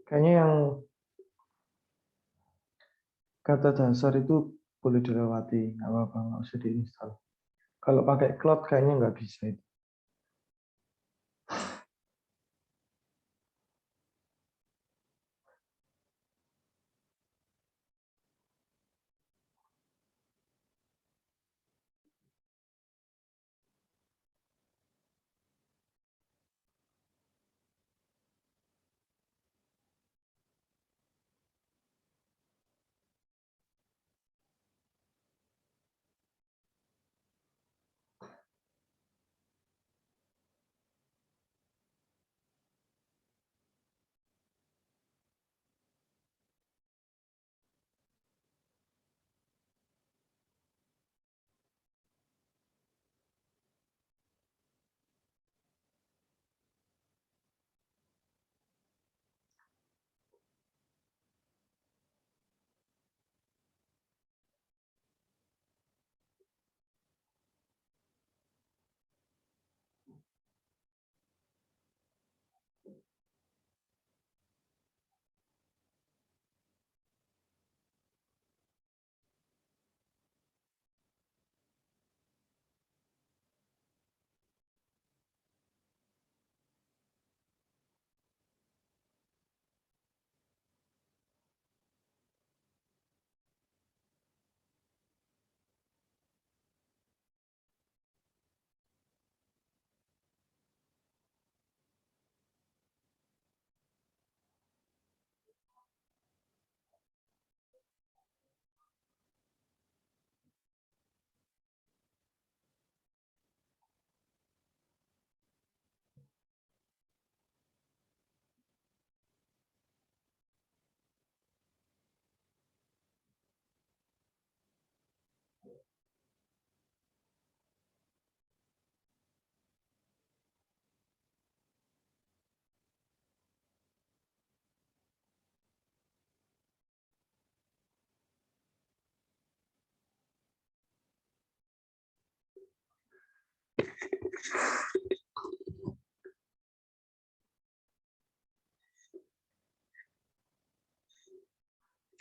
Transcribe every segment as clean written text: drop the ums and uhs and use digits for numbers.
Kayaknya yang kata dasar itu boleh dilewati, nggak apa-apa, nggak usah diinstal. Kalau pakai cloud kayaknya nggak bisa itu.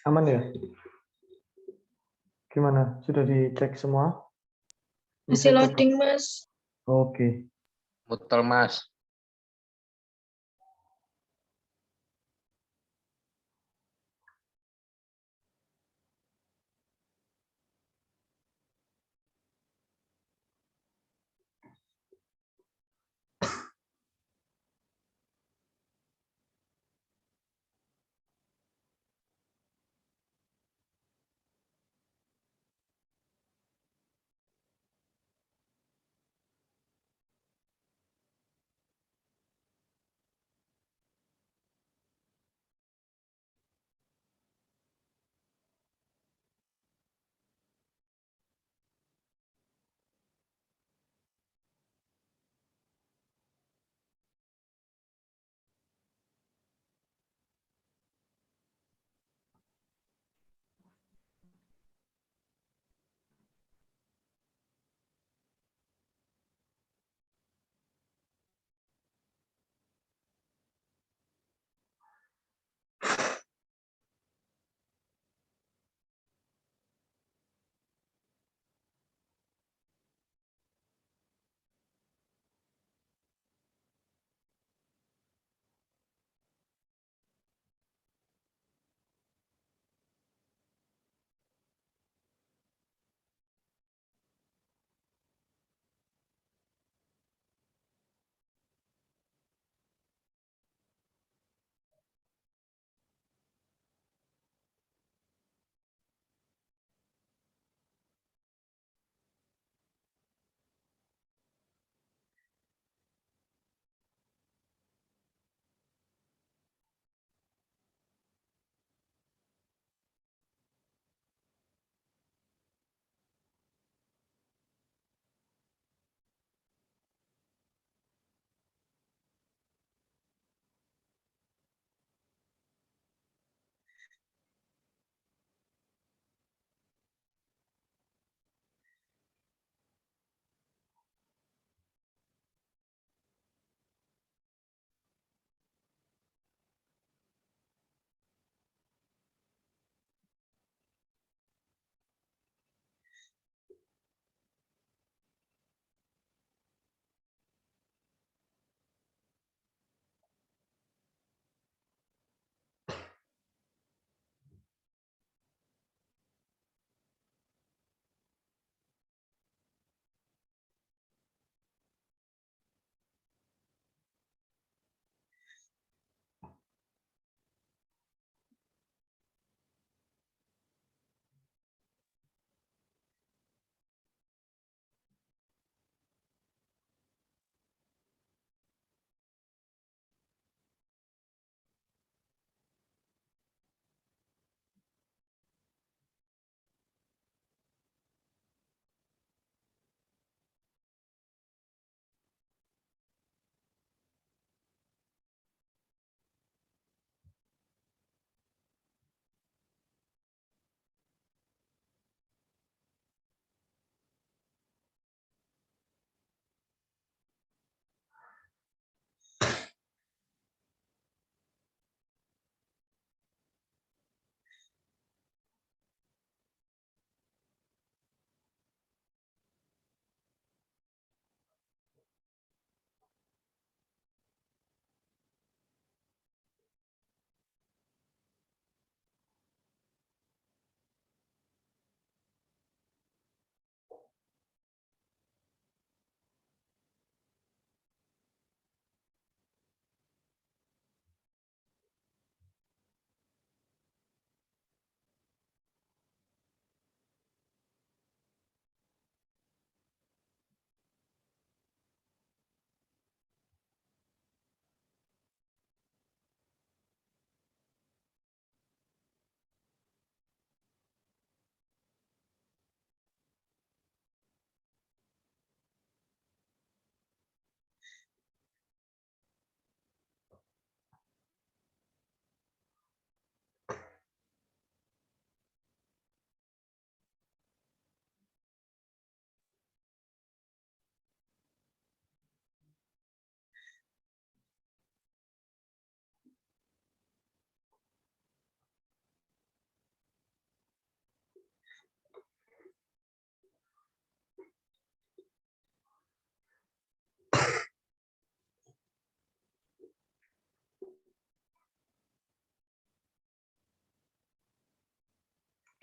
Aman ya? Gimana? Sudah dicek semua? Masih Info loading, Mas. Oke. Betul, Mas.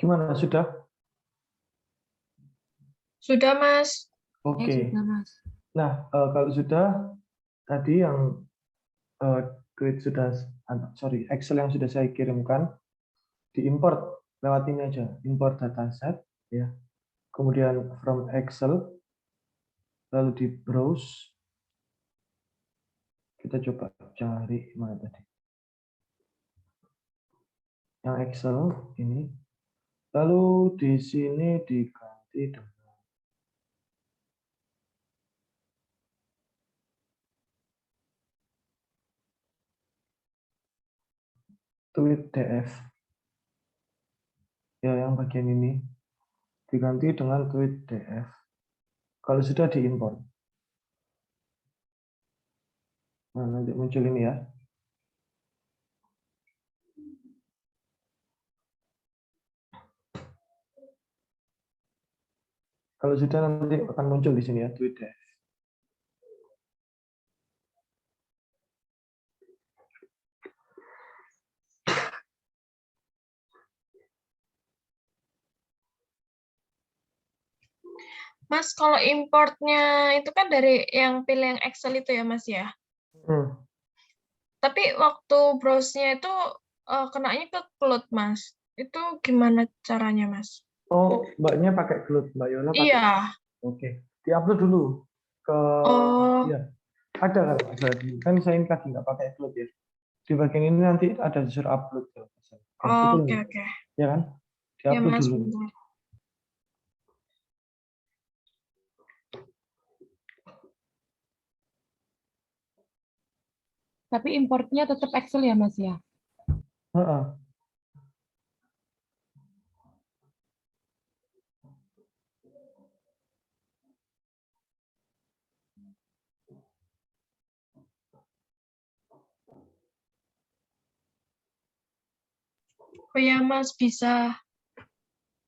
Gimana, sudah? Sudah, Mas. Oke. Sudah, Mas. Nah, kalau sudah, tadi yang tweet sudah, sorry, Excel yang sudah saya kirimkan, diimport lewat ini aja, import dataset, ya. Kemudian from Excel, lalu di browse, kita coba cari mana tadi. Yang Excel ini, lalu di sini diganti dengan tweet DF. Ya, yang bagian ini diganti dengan tweet DF. Kalau sudah diimport. Nah, nanti muncul ini ya. Kalau sudah nanti akan muncul di sini ya, tweet DF. Mas, kalau importnya itu kan dari yang pilih yang Excel itu ya, Mas ya. Tapi waktu browse-nya itu kenanya ke cloud, Mas. Itu gimana caranya, Mas? Oh, mbaknya pakai cloud, Mbak Yola pakai. Iya. Oke, diupload dulu ke Oh. ya. Ada kan saya ini lagi nggak pakai cloud ya. Di bagian ini nanti ada disuruh upload ya. Oh, oke, oke. Ya kan? Ya, Diupload Mas. dulu. Bentar. Tapi importnya tetap Excel ya, Mas ya? Heeh. Oh ya, Mas, bisa.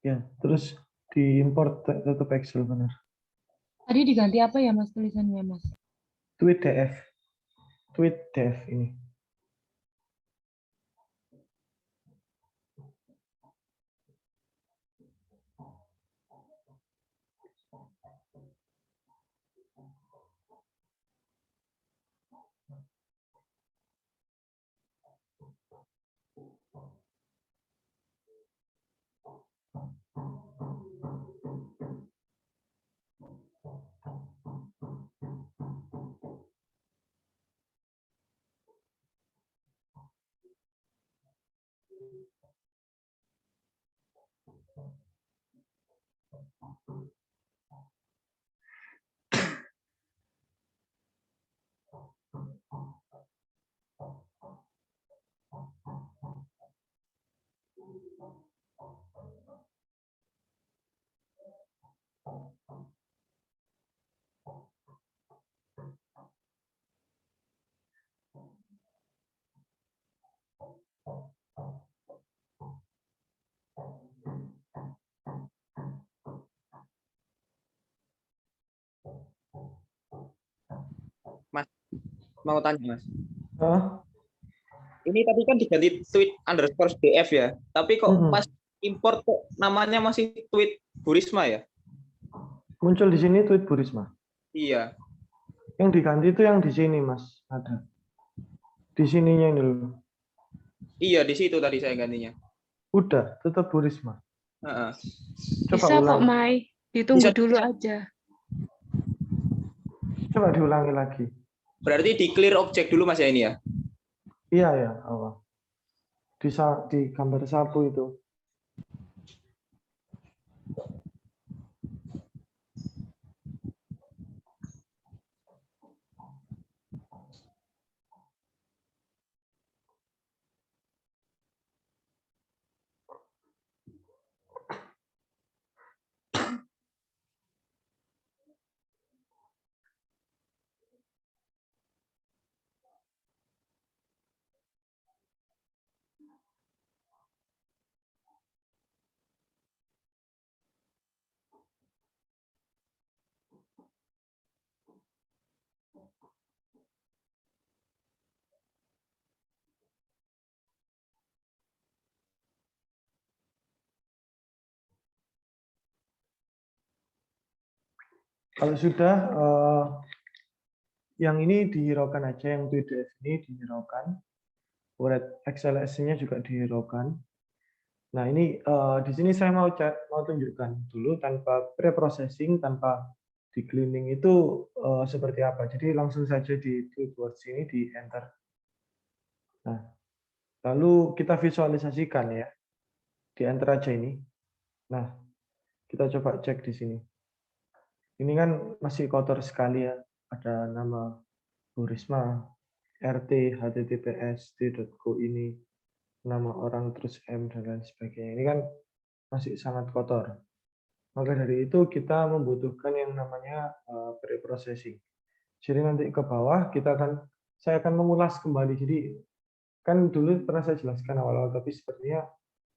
Ya, terus diimport tetap Excel benar. Tadi diganti apa ya, Mas, tulisannya, Mas? Tweet DF. Tweet DF ini. Mas, mau tanya Mas. Hah? Ini tadi kan diganti tweet underscore DF ya, tapi kok pas import kok namanya masih tweet Bu Risma ya? Muncul di sini tweet Bu Risma. Iya. Yang diganti itu yang di sini, Mas. Ada. Di sininya ini dulu. Iya, di situ tadi saya gantinya. Udah, tetap Bu Risma. Coba Bisa ulang. kok, Mai. Ditunggu Bisa. dulu aja. Coba diulangi lagi. Berarti di clear object dulu Mas ya ini ya? Iya ya, awal. Di gambar sapu itu. Kalau sudah, yang ini dihiraukan aja, yang PDF ini dihiraukan. Word XLS-nya juga dihiraukan. Nah, ini di sini saya mau tunjukkan dulu tanpa pre-processing, tanpa di cleaning itu seperti apa. Jadi langsung saja di Tweetwords ini di enter. Nah, lalu kita visualisasikan ya. Di enter aja ini. Nah, kita coba cek di sini. Ini kan masih kotor sekali ya. Ada nama Bu Risma, RT, https, t.co ini, nama orang terus M dan lain sebagainya. Ini kan masih sangat kotor. Maka dari itu kita membutuhkan yang namanya pre-processing. Jadi nanti ke bawah saya akan mengulas kembali. Jadi kan dulu pernah saya jelaskan awal-awal, tapi sepertinya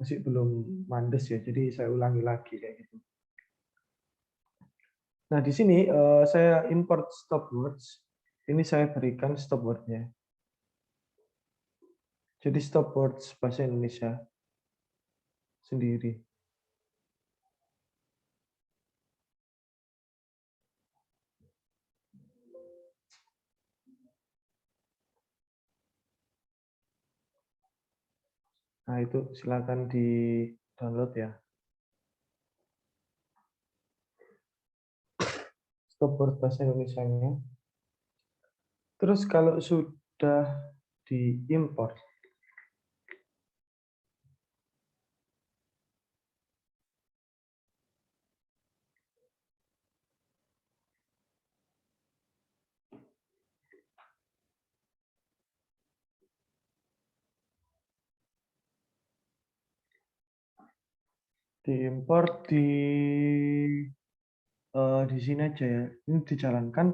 masih belum mandes ya. Jadi saya ulangi lagi kayak gitu. Nah di sini saya import stopwords. Ini saya berikan stopwordnya. Jadi stopwords bahasa Indonesia sendiri. Nah, itu silakan di-download ya. Stopword bahasa Indonesianya. Terus kalau sudah diimport, di sini aja ya. Ini dijalankan,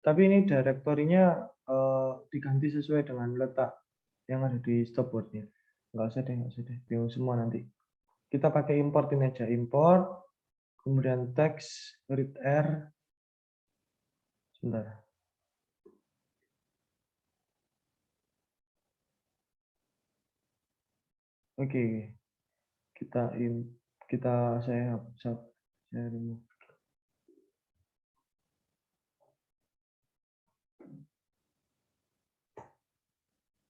tapi ini direktorinya diganti sesuai dengan letak yang ada di stopwordnya. Nggak usah deh, bingung semua nanti. Kita pakai import ini aja, import, kemudian teks, read r, sebentar. Oke, saya remove.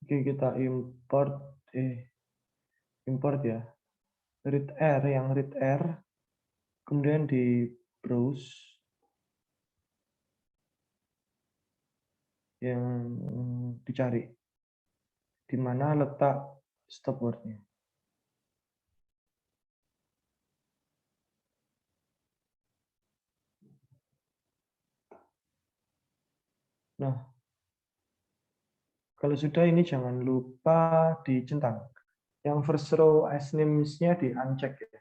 Oke, kita import ya. Read R, kemudian di browse yang dicari, di mana letak stopwordnya. Nah, kalau sudah ini jangan lupa dicentang. Yang first row as names-nya di uncheck ya.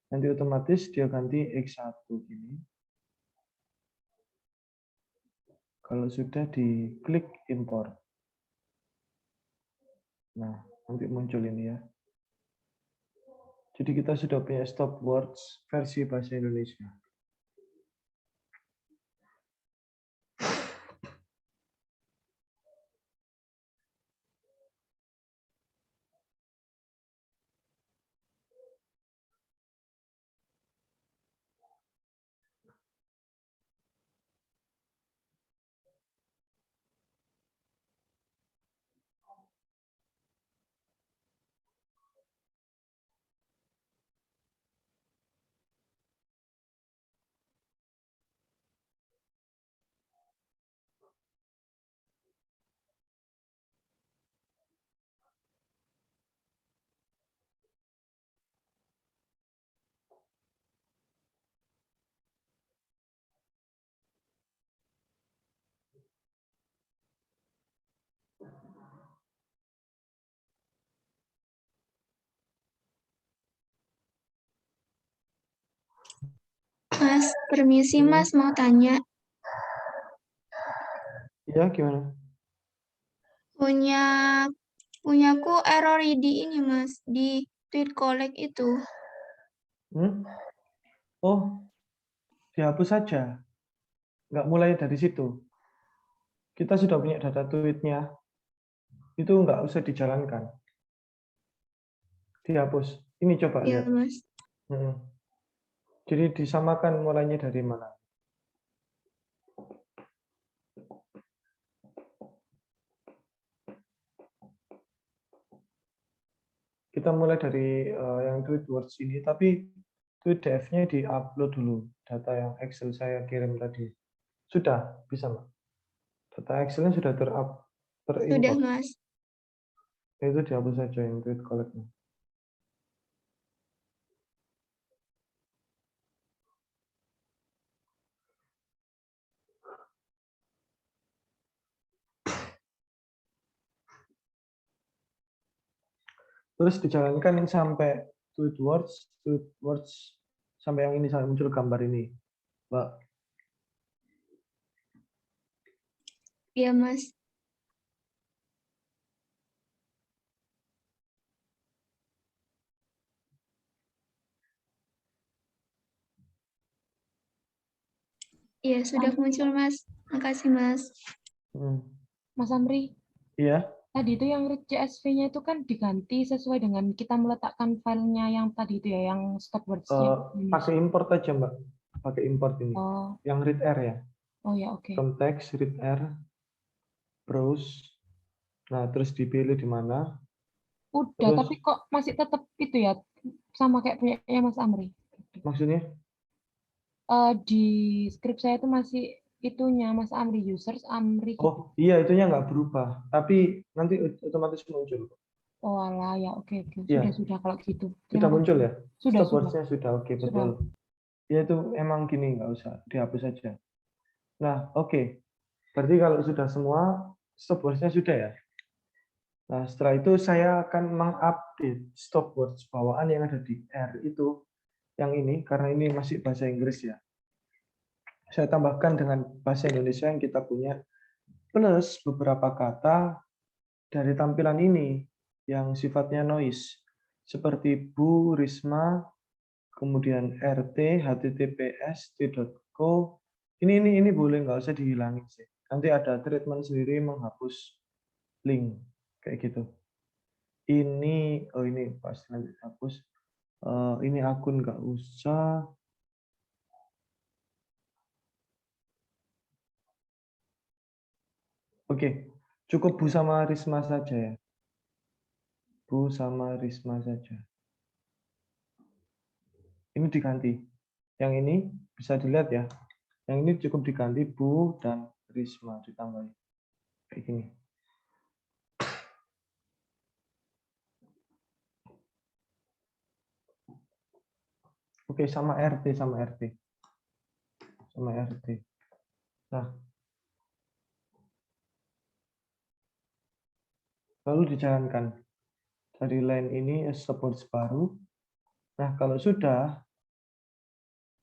Nanti otomatis dia ganti X1 ini. Kalau sudah diklik import. Nah, nanti muncul ini ya. Jadi kita sudah punya stopwords versi bahasa Indonesia. Mas, permisi Mas, mau tanya. Ya, gimana? Punyaku error di ini Mas, di tweet collect itu. Oh, dihapus saja. Nggak mulai dari situ. Kita sudah punya data tweet-nya. Itu nggak usah dijalankan. Dihapus. Ini coba Ya lihat. Mas. Mm. Jadi disamakan mulainya dari mana? Kita mulai dari yang tweet words ini, tapi tweet df-nya di-upload dulu. Data yang Excel saya kirim tadi. Sudah, bisa, Mbak. Data Excel-nya sudah Sudah, terimport. Mas. Itu dihapus saja yang tweet collect-nya. Terus dijalankan sampai tweet words sampai yang ini sampai muncul gambar ini, Mbak. Iya, Mas. Iya, sudah muncul, Mas. Makasih, Mas. Mas Amri, Iya. tadi itu yang read CSV-nya itu kan diganti sesuai dengan kita meletakkan filenya yang tadi itu ya, yang stop words-nya. Pakai import aja, Mbak. Pakai import ini. Oh, Yang read R ya. oh ya, oke. Context read R, browse. Nah, terus dipilih di mana. Udah, Terus tapi kok masih tetap itu ya, sama kayak punya Mas Amri. maksudnya Di script saya itu masih itunya Mas Amri, users Amri. oh iya, itunya nggak berubah, tapi nanti otomatis muncul. Oh alah, ya oke, oke. Iya. Sudah kalau gitu. Sudah Terima kasih. muncul ya? Sudah, Stop words-nya sudah, oke, Sudah. betul. Ya itu emang gini, nggak usah, dihapus saja. Nah, oke. Berarti kalau sudah semua, stop words-nya sudah ya? Nah, setelah itu saya akan mengupdate stop words bawaan yang ada di R itu, yang ini, karena ini masih bahasa Inggris ya. Saya tambahkan dengan bahasa Indonesia yang kita punya, plus beberapa kata dari tampilan ini yang sifatnya noise, seperti Bu, Risma, kemudian RT, HTTPS, T.co. Ini boleh nggak usah dihilangin sih. Nanti ada treatment sendiri menghapus link kayak gitu. Ini pasti nanti hapus. Ini akun nggak usah. Oke, cukup Bu sama Risma saja ya. Bu sama Risma saja. Ini diganti. Yang ini bisa dilihat ya. Yang ini cukup diganti Bu dan Risma ditambahin. Kayak gini. Oke, sama RT. Sama RT. Nah, lalu dijalankan. Dari line ini support baru. Nah, kalau sudah,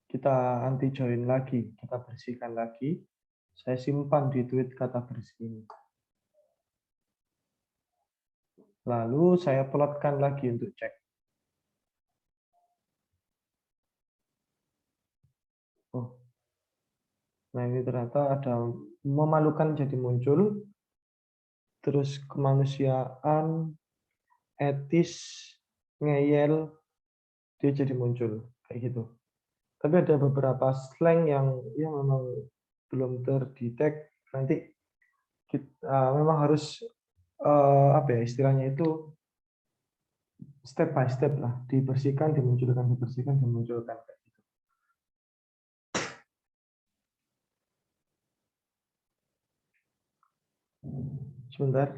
kita anti join lagi. Kita bersihkan lagi. Saya simpan di tweet kata bersih ini. Lalu saya plotkan lagi untuk cek. Oh, nah ini ternyata ada memalukan jadi muncul. Terus kemanusiaan, etis, ngeyel, dia jadi muncul. Kayak gitu. Tapi ada beberapa slang yang ya memang belum terdetek. Nanti kita memang harus apa ya istilahnya itu step by step lah, dibersihkan, dimunculkan, dibersihkan, dimunculkan kayak gitu. Sebentar.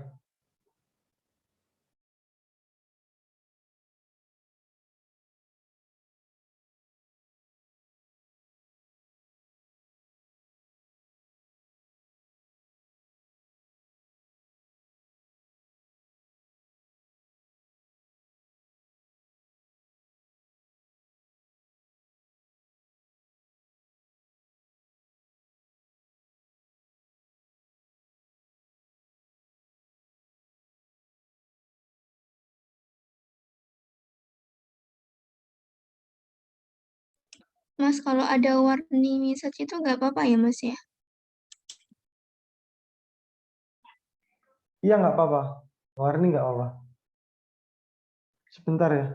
Mas, kalau ada warning message itu nggak apa-apa ya, Mas ya? Iya nggak apa-apa. Warning nggak apa-apa. Sebentar ya.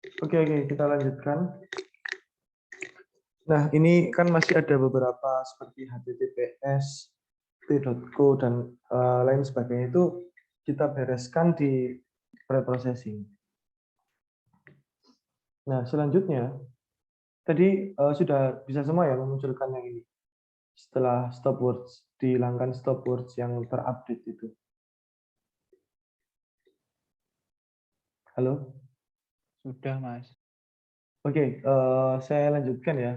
Oke, kita lanjutkan. Nah, ini kan masih ada beberapa seperti HTTPS, T.co, dan lain sebagainya itu kita bereskan di preprocessing. Nah, selanjutnya, tadi sudah bisa semua ya memunculkan yang ini. Setelah stop words, dihilangkan stop words yang terupdate itu. Halo? Sudah, Mas. Oke, saya lanjutkan ya.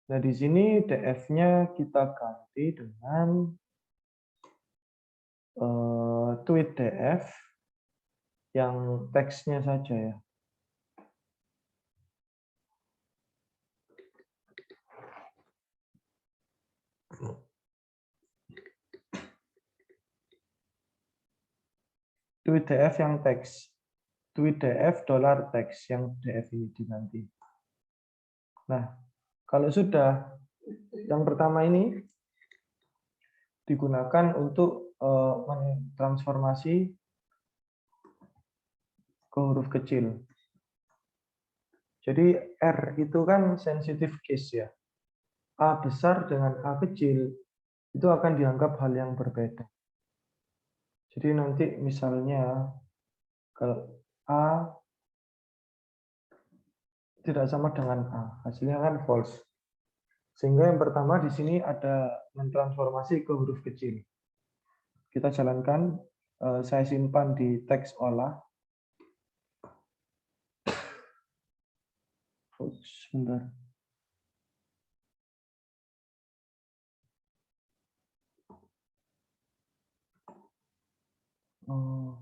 Nah, di sini df-nya kita ganti dengan tweet df yang teksnya saja ya. Tweet df yang teks. Tweet df $text yang df ini diganti. Nah, kalau sudah yang pertama ini digunakan untuk mentransformasi ke huruf kecil. Jadi R itu kan sensitive case ya. A besar dengan A kecil itu akan dianggap hal yang berbeda. Jadi nanti misalnya kalau A tidak sama dengan A, hasilnya kan false. Sehingga yang pertama di sini ada mentransformasi ke huruf kecil. Kita jalankan, saya simpan di teks olah. Sebentar. Oh.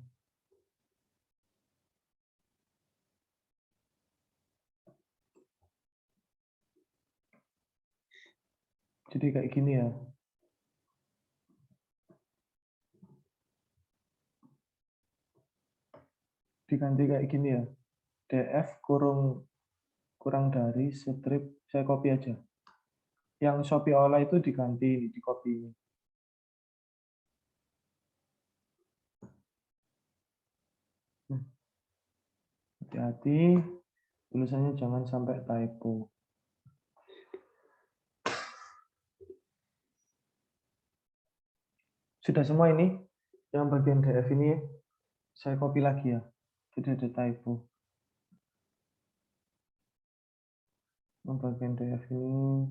Jadi kayak gini ya. Diganti kayak gini ya. df kurang dari strip, saya copy aja. Yang Shopee olah itu diganti, di copy ini. Hati-hati, tulisannya jangan sampai typo. Sudah semua ini, yang bagian df ini saya copy lagi ya. Tidak ada typo. Yang bagian df ini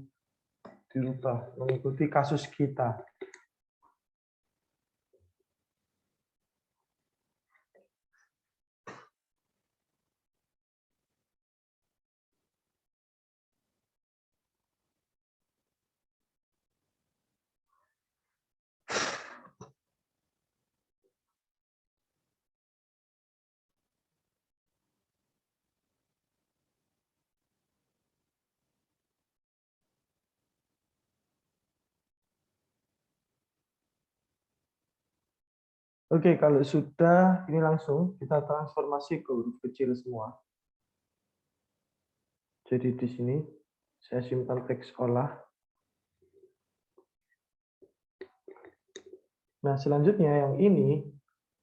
dirubah mengikuti kasus kita. Oke, kalau sudah ini langsung kita transformasi ke huruf kecil semua. Jadi di sini saya simpan teks olah. Nah, selanjutnya yang ini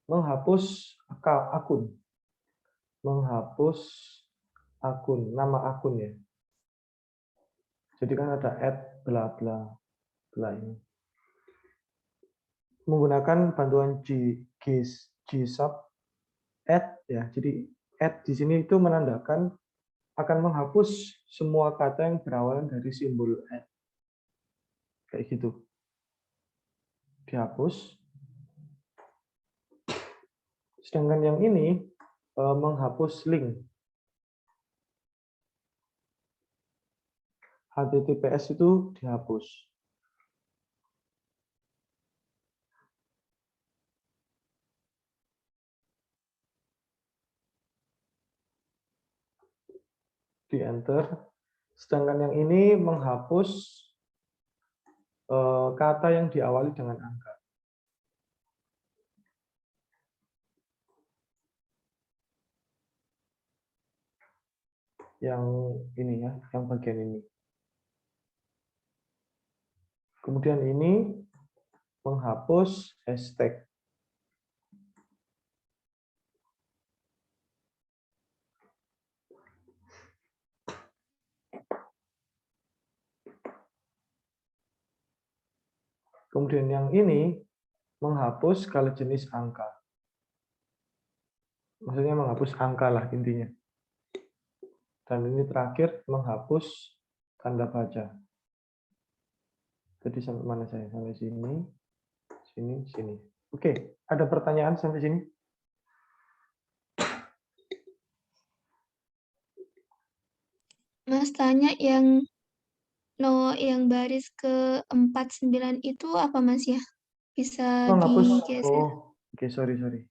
menghapus akun. Menghapus akun, nama akun ya. Jadi kan ada @ bla bla bla ini. Menggunakan bantuan gsub add ya. Jadi add di sini itu menandakan akan menghapus semua kata yang berawalan dari simbol add. Kayak gitu. Dihapus. Sedangkan yang ini menghapus link. HTTPS itu dihapus. Di enter. Sedangkan yang ini menghapus kata yang diawali dengan angka. Yang ini ya, yang bagian ini. Kemudian ini menghapus hashtag. Kemudian yang ini menghapus kalau jenis angka. Maksudnya menghapus angka lah intinya. Dan ini terakhir menghapus tanda baca. Jadi sampai mana saya? Sampai sini, sini, sini. Oke, ada pertanyaan sampai sini? Mas tanya yang yang baris ke 49 itu apa Mas ya? Bisa Menghapus. digeser. Oh, oke, sorry.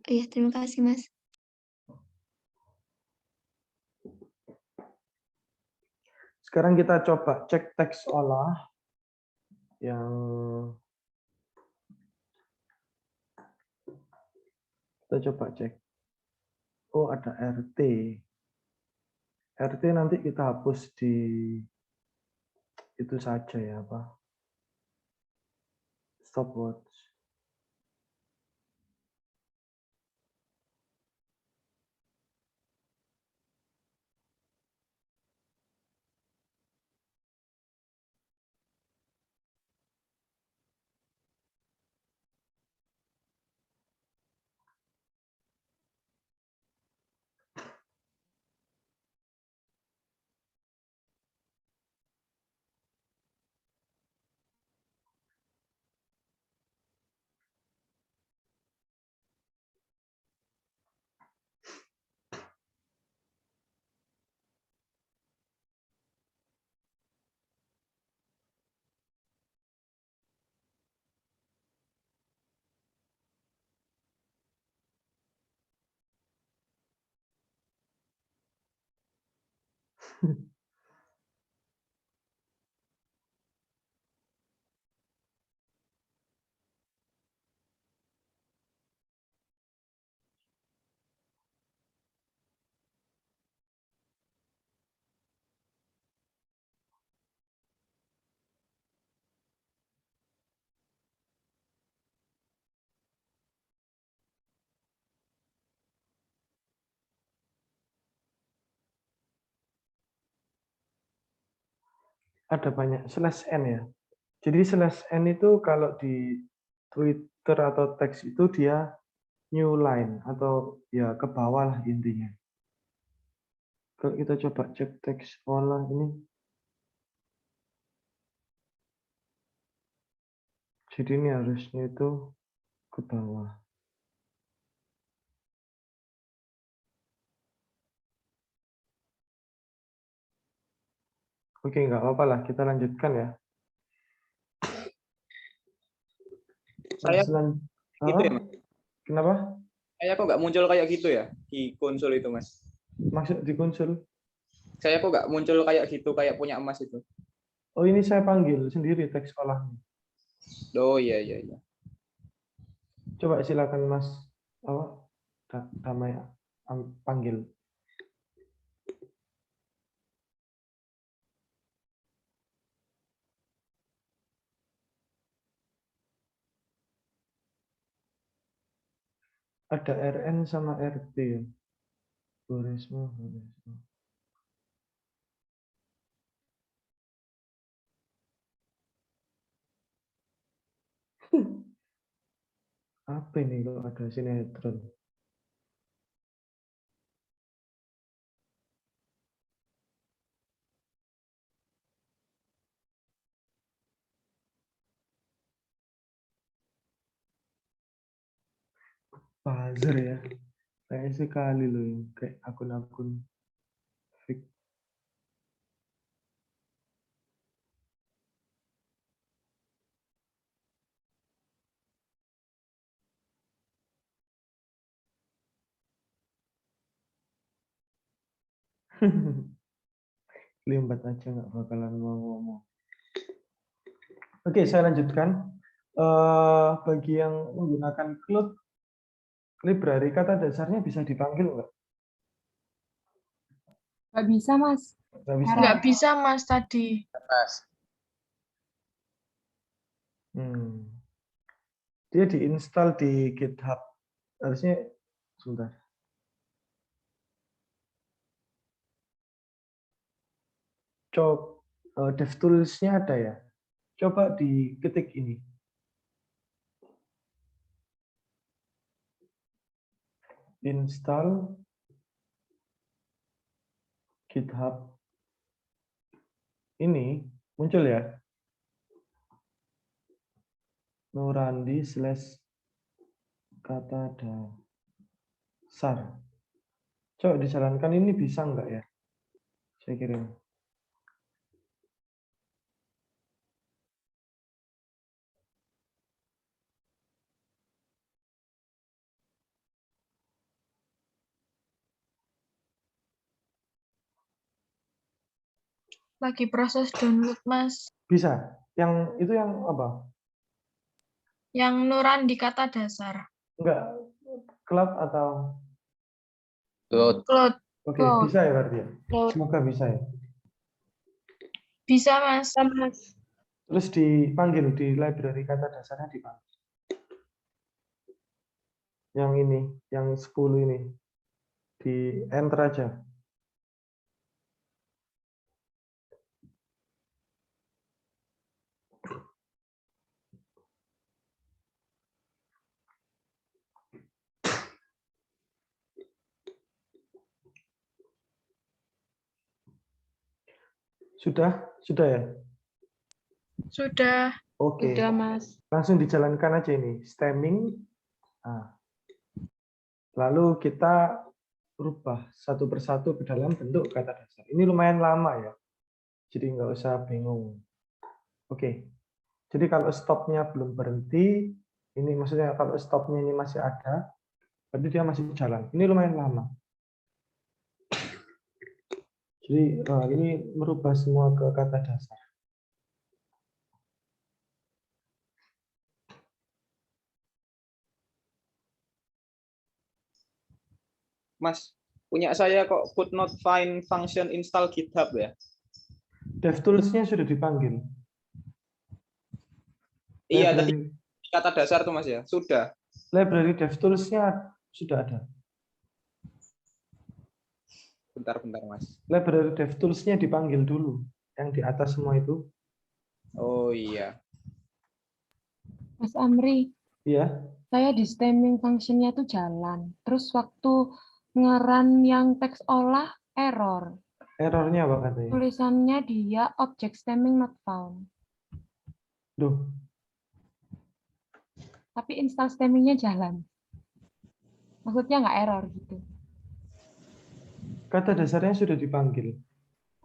Iya, terima kasih Mas. Sekarang kita coba cek teks olah yang kita coba cek. Oh, ada RT. RT nanti kita hapus di itu saja ya, Pak. Stopwatch. Ada banyak slash n ya. Jadi slash n itu kalau di Twitter atau teks itu dia new line atau ya ke bawah lah intinya. Kalau kita coba cek teks olah ini. Jadi ini harusnya itu ke bawah. Oke, nggak apa-apa lah. Kita lanjutkan ya. Saya gitu ya, Mas. Kenapa? Saya kok nggak muncul kayak gitu ya di konsol itu, Mas. Maksud di konsol? Saya kok nggak muncul kayak gitu, kayak punya Mas itu. Oh, ini saya panggil sendiri teks olahnya. Oh iya. Coba silakan Mas Damai panggil. Ada RN sama RT ya. Borisma. Apa ini kalau ada sinetron? Buzzer ya. Kayak sekali loh yang kayak akun-akun fake. Limbat aja nggak bakalan mau ngomong. Oke, saya lanjutkan. Bagi yang menggunakan Cloud Library, kata dasarnya bisa dipanggil nggak? Nggak bisa, Mas. Nggak bisa. Nggak bisa Mas tadi. Mas. Dia diinstal di GitHub. Harusnya sebentar. DevTools-nya ada ya. Coba diketik ini. Install GitHub. Ini muncul ya. Nurandi / kata dasar. Coba dijalankan, ini bisa enggak ya? Saya kirim. Lagi proses download, Mas. Bisa. Yang itu yang apa? Yang Nurandi kata dasar. Enggak, cloud atau Good. Cloud. oke, Cloud. bisa ya berarti ya? Cloud. Semoga bisa ya. Bisa, Mas. Terus dipanggil di library kata dasarnya dipanggil. Yang ini, yang 10 ini. Di enter aja. Sudah ya? Sudah. Oke. Udah, Mas. Langsung dijalankan aja ini, stemming. Nah, lalu kita rubah satu persatu ke dalam bentuk kata dasar. Ini lumayan lama ya, jadi nggak usah bingung. Oke, jadi kalau stopnya belum berhenti, ini maksudnya kalau stopnya ini masih ada, berarti dia masih jalan. Ini lumayan lama. Jadi ini merubah semua ke kata dasar. Mas, punya saya kok could not find function install GitHub ya. DevTools-nya sudah dipanggil. Iya, tadi Library, kata dasar tuh Mas ya. Sudah. library DevTools-nya sudah ada. Bentar Mas. Library DevTools-nya dipanggil dulu. Yang di atas semua itu. Oh iya. Mas Amri, Iya. saya di stemming function-nya tuh jalan. Terus waktu ngeran yang teks olah, error. Errornya apa katanya? Tulisannya dia object stemming not found. Duh, Tapi install stemming-nya jalan. Maksudnya nggak error gitu. kata dasarnya sudah dipanggil.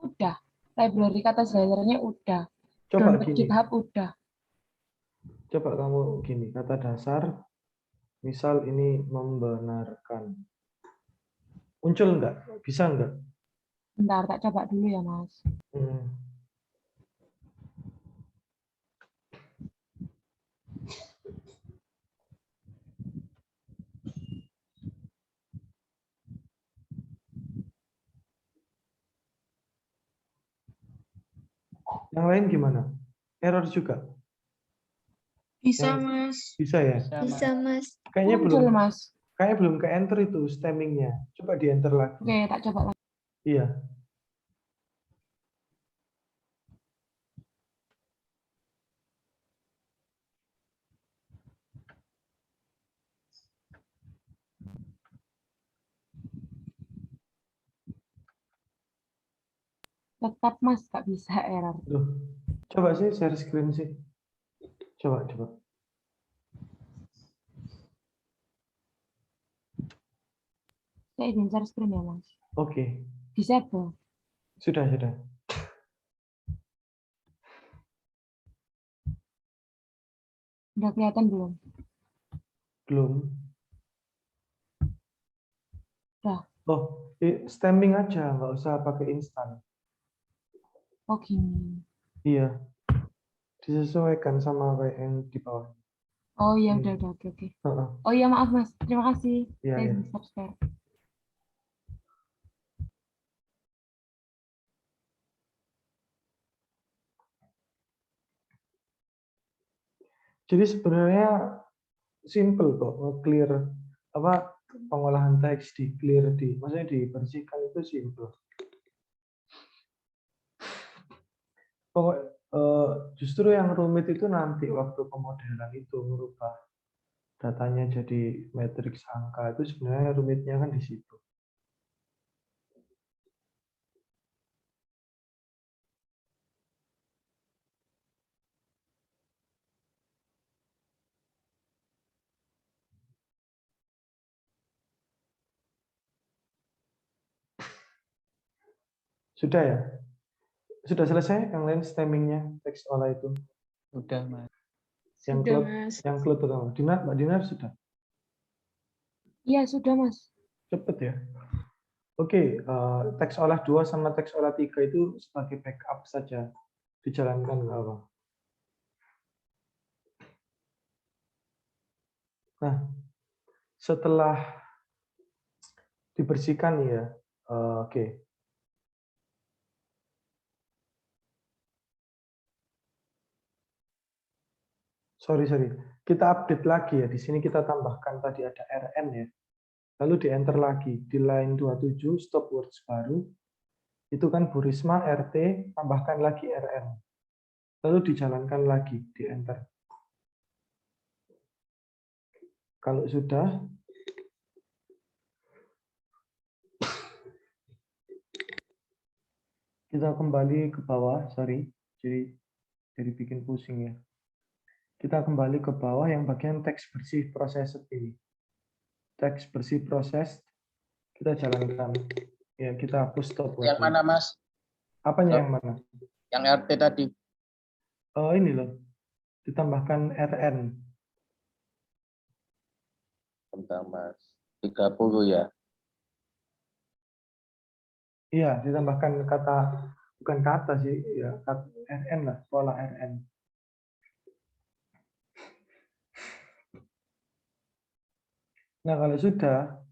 Udah. Library kata dasarnya udah. Coba Download gini. GitHub udah. Coba kamu gini, kata dasar. Misal ini membenarkan. Muncul enggak? Bisa enggak? Bentar, tak coba dulu ya, Mas. Yang lain gimana? Error juga? Bisa, Yang- Mas. Bisa ya? Bisa, Mas. Kayaknya Muncul, belum. Mas. Kayaknya belum ke enter itu stemmingnya. Coba di enter lagi. Oke, tak coba lagi. Iya. Tetap, Mas, nggak bisa error. Duh. Coba sih share screen sih. Coba. Saya izin share screen ya, Mas. Oke. Disable. Sudah. Udah kelihatan belum? Belum. Udah. Oh, stemming aja, nggak usah pakai instan. Oh, gini. Iya. Disesuaikan sama kayak yang di bawah. Oh iya, udah, oke. Heeh. Oh iya, maaf, Mas. Terima kasih. Iya, Saya iya. izin share. Jadi sebenarnya simple kok, clear apa pengolahan teks di clear maksudnya dibersihkan itu simple. Justru yang rumit itu nanti waktu pemodelan itu merubah datanya jadi matriks angka itu sebenarnya rumitnya kan di situ. Sudah ya? Sudah selesai yang lain stemmingnya teks olah itu? Udah, Mas. Yang Sudah, cloud, Mas. yang cloud pertama. Dinar, Mbak Dinar sudah? Iya, sudah, Mas. Cepet ya. Oke, teks olah 2 sama teks olah 3 itu sebagai backup saja. Dijalankan nggak apa. Nah, setelah dibersihkan ya, oke. Sorry. Kita update lagi ya. Di sini kita tambahkan tadi ada RN ya. Lalu di enter lagi. Di line 27, stop words baru. Itu kan Bu Risma, RT, tambahkan lagi RN. Lalu dijalankan lagi, di enter. Kalau sudah, kita kembali ke bawah, sorry. Jadi bikin pusing ya. Kita kembali ke bawah yang bagian teks bersih processed ini. Teks bersih proses kita jalankan. Ya, kita hapus stop word. Yang mana, Mas? Apanya yang mana? Yang RT tadi. Oh, ini loh. Ditambahkan RN. Bentar, Mas. 30 ya. Iya, ditambahkan kata, bukan kata sih, ya kata RN lah, pola RN. Nah, kalau sudah,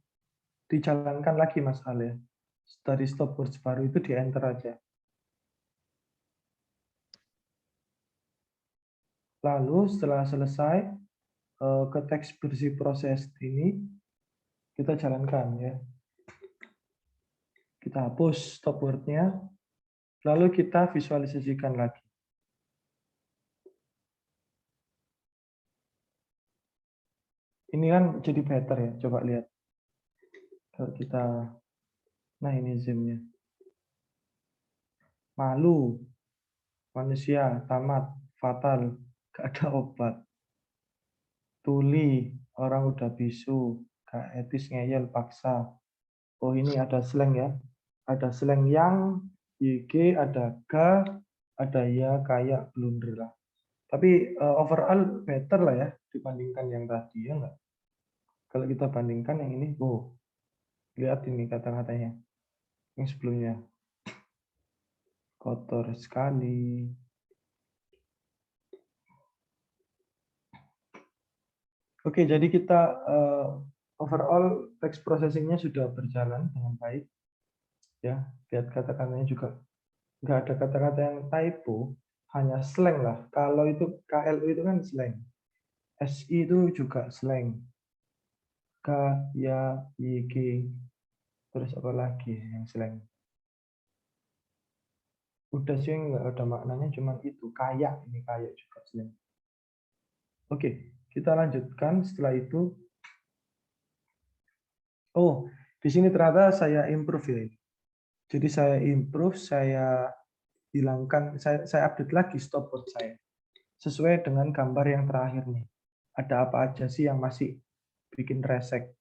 dijalankan lagi Mas Al ya. Dari stop words baru itu di enter aja. Lalu setelah selesai, ke teks bersih proses ini, kita jalankan ya. Kita hapus stop word-nya, lalu kita visualisasikan lagi. Ini kan jadi better ya, coba lihat. Kalau kita, nah ini zoom-nya. Malu, manusia, tamat, fatal, gak ada obat. Tuli, orang udah bisu, gak etis, ngeyel, paksa. Oh ini ada slang ya. Ada slang yang, YG, ada ga, ada ya, kayak, blunder lah. Tapi overall better lah ya dibandingkan yang tadi ya enggak. Kalau kita bandingkan yang ini, oh lihat ini kata-katanya. Yang sebelumnya. Kotor sekali. Oke, jadi kita overall text processing-nya sudah berjalan dengan baik. Ya, lihat kata-katanya juga nggak ada kata-kata yang typo, hanya slang lah. Kalau itu KLU itu kan slang. SI itu juga slang. K, ya, YG, terus apa lagi yang slang? Udah sih nggak ada maknanya, cuman itu kayak, ini kayak juga slang. Oke, kita lanjutkan setelah itu. Oh, di sini ternyata saya improve ya. Jadi saya improve, saya hilangkan, saya update lagi stop word saya. Sesuai dengan gambar yang terakhir nih. Ada apa aja sih yang masih bikin resek.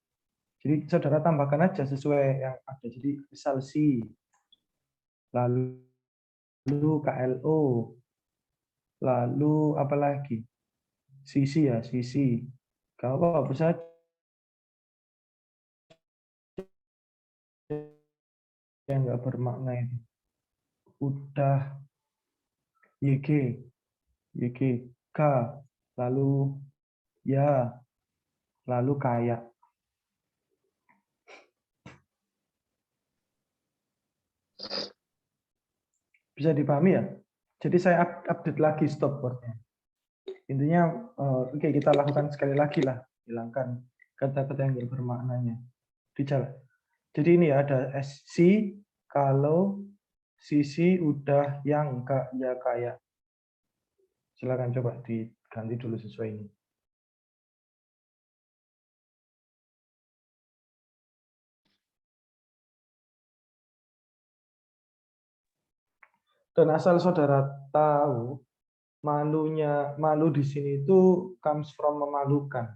Jadi saudara tambahkan aja sesuai yang ada. Jadi misal si, lalu KLO, lalu apa lagi? Sisi ya, sisi. Kalau apa saja yang nggak bermakna itu. Udah, YG, K, lalu ya, lalu kayak. Bisa dipahami ya? Jadi saya update lagi stop word-nya. Intinya, oke, kita lakukan sekali lagi lah, hilangkan kata-kata yang nggak bermaknanya. Jadi ini ya, ada si, kalau, sisi, udah, yang, kak, ya, kayak. Silakan coba diganti dulu sesuai ini. Dan asal saudara tahu, malu di sini itu comes from memalukan.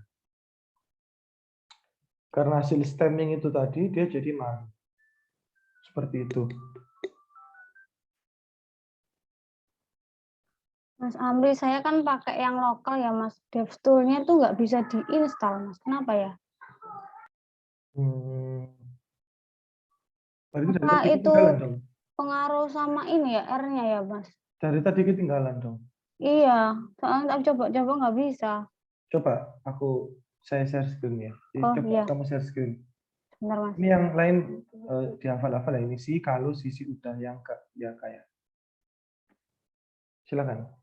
Karena hasil stemming itu tadi, dia jadi malu. Seperti itu. Mas Amri, saya kan pakai yang lokal ya, Mas. DevTool-nya itu nggak bisa diinstal, Mas. Kenapa ya? Berarti dari Apa tadi itu ketinggalan dong. pengaruh sama ini ya, R-nya ya, Mas? Dari tadi ketinggalan dong. Iya, soalnya tak coba-coba nggak bisa. Coba saya share screen ya. Jadi Oh, coba iya. kamu share screen. Bentar, Mas. Ini yang lain dihafal-hafal ya. Ini si, kalau, sisi, udah, yang ya kayak. Silakan.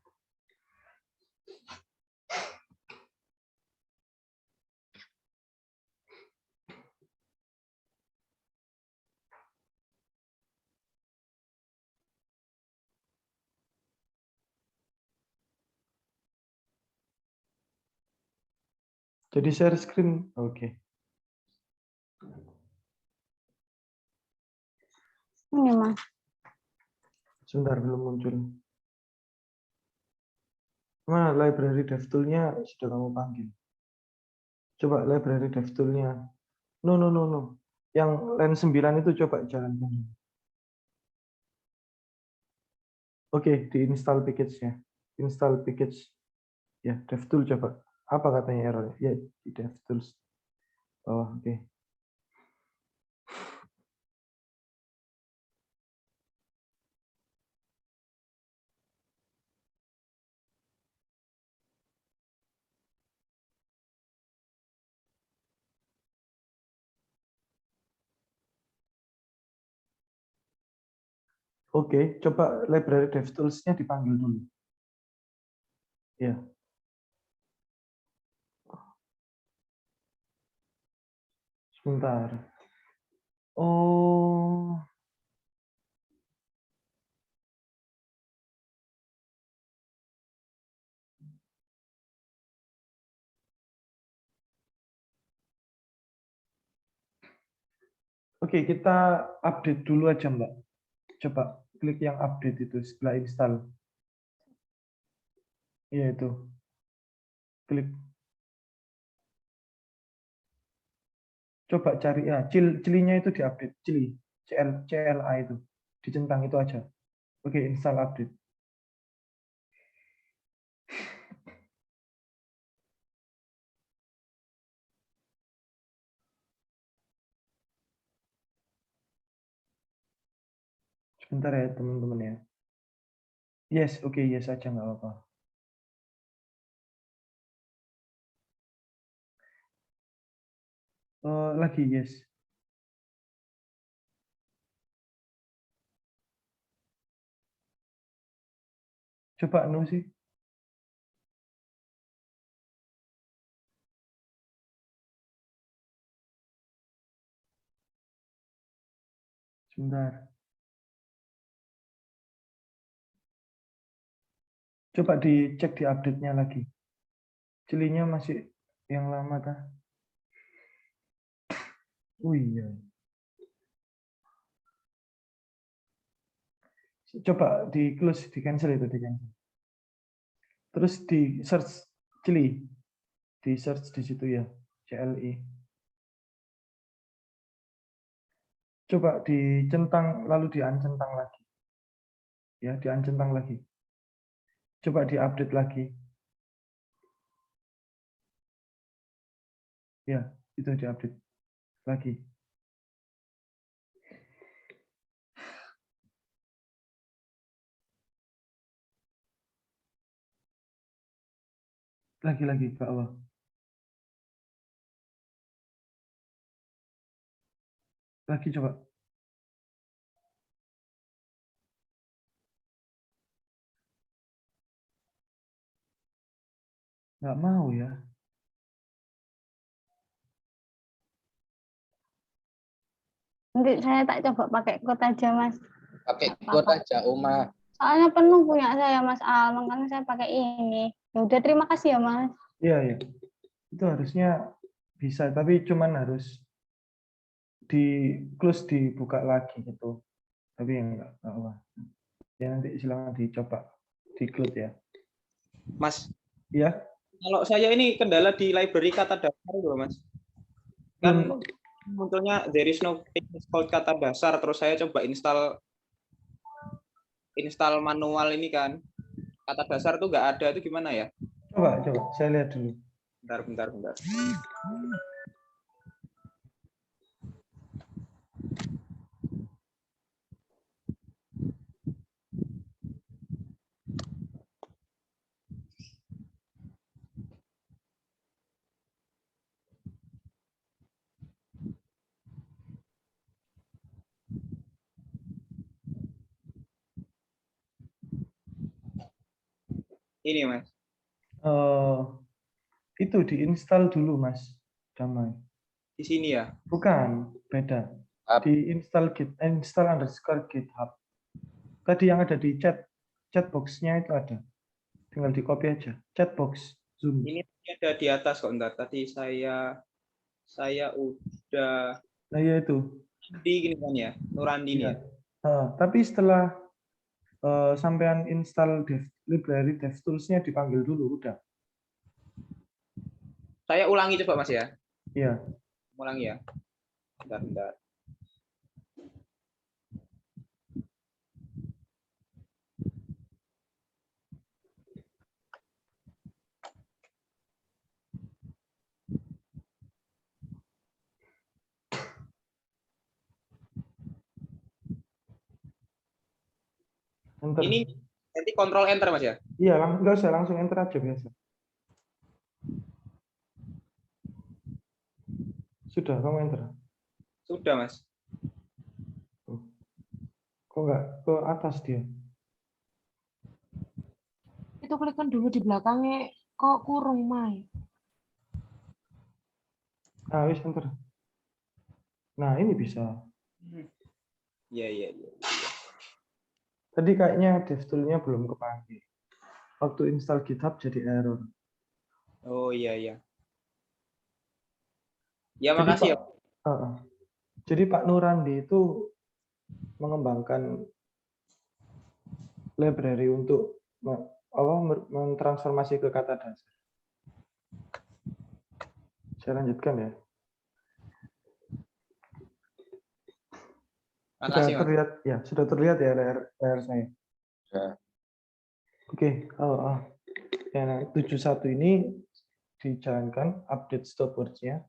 Jadi share screen. Oke. Ini, Mas. Sebentar, belum muncul. Mana library DevTool-nya sudah kamu panggil? Coba library DevTool-nya. No. Yang line 9 itu coba jalankan. Oke, diinstal package-nya. Install package. Ya, DevTool coba. Apa katanya error? Ya, di DevTools. Oh, oke. Oke, coba library DevTools-nya dipanggil dulu. Ya. Sebentar. Oh. Oke, kita update dulu aja, Mbak. Coba klik yang update itu setelah install. Iya itu. Klik. Coba cari ya, cilinya itu diupdate, CLA itu. Dicentang itu aja. Oke, install update. Sebentar ya, teman-teman ya. Yes, oke, yes aja nggak apa-apa. Lagi yes. Coba no sih. Sebentar. Coba dicek di update-nya lagi. Cilinya masih yang lama kah? Oh iya. Coba di close, di cancel itu, di cancel. Terus di search cili. Di search di situ ya, CLI. Coba dicentang lalu diancentang lagi. Ya, diancentang lagi. Coba diupdate lagi. Ya, itu diupdate lagi. Lagi ke bawah. Lagi coba. Nggak mau ya. Nanti saya tak coba pakai quote aja, Mas. Pakai Nggak quote apa-apa. aja, Uma. Soalnya penuh punya saya Mas Al, makanya saya pakai ini. Ya udah terima kasih ya Mas. Iya, ya. Itu harusnya bisa, tapi cuman harus di close dibuka lagi gitu. Tapi ya enggak apa. Ya nanti silakan dicoba di close ya. Mas, Iya, kalau saya ini kendala di library kata dasar itu loh, Mas. Kan belum. munculnya there is no page called kata dasar, terus saya coba install manual ini kan. Kata dasar tuh nggak ada, itu gimana ya? Coba saya lihat dulu. Bentar. Ini Mas. Itu diinstal dulu Mas Damai. Di sini ya. Bukan, beda. Up. Diinstal install_github. Tadi yang ada di chat box-nya itu ada. Tinggal di copy aja. Chat box Zoom. Ini ada di atas kok. Bentar. Tadi saya udah Nah, ya itu. di gini kan ya, Nurandi ini Iya. ya. Tapi setelah sampean install library DevTools-nya dipanggil dulu, udah. Saya ulangi coba Mas ya. Iya. Ulangi ya. Bentar. Enter. Ini nanti kontrol enter Mas ya. Iya, nggak usah langsung enter aja biasa. Sudah, kamu enter. Sudah Mas. Kok nggak ke atas dia? Itu klikkan dulu di belakangnya, kok kurung, Mai. Nah, wis enter. Nah, ini bisa. Iya. Tadi kayaknya DevTool-nya belum kepakai. Waktu install GitHub jadi error. Oh iya. Ya Jadi, makasih ya. Jadi Pak Nurandi itu mengembangkan library untuk mentransformasi ke kata dasar. Saya lanjutkan ya. Makasih Mas. Sudah terlihat ya layar saya. Ya. Oke, yang 71 ini dijalankan update stopwatch-nya.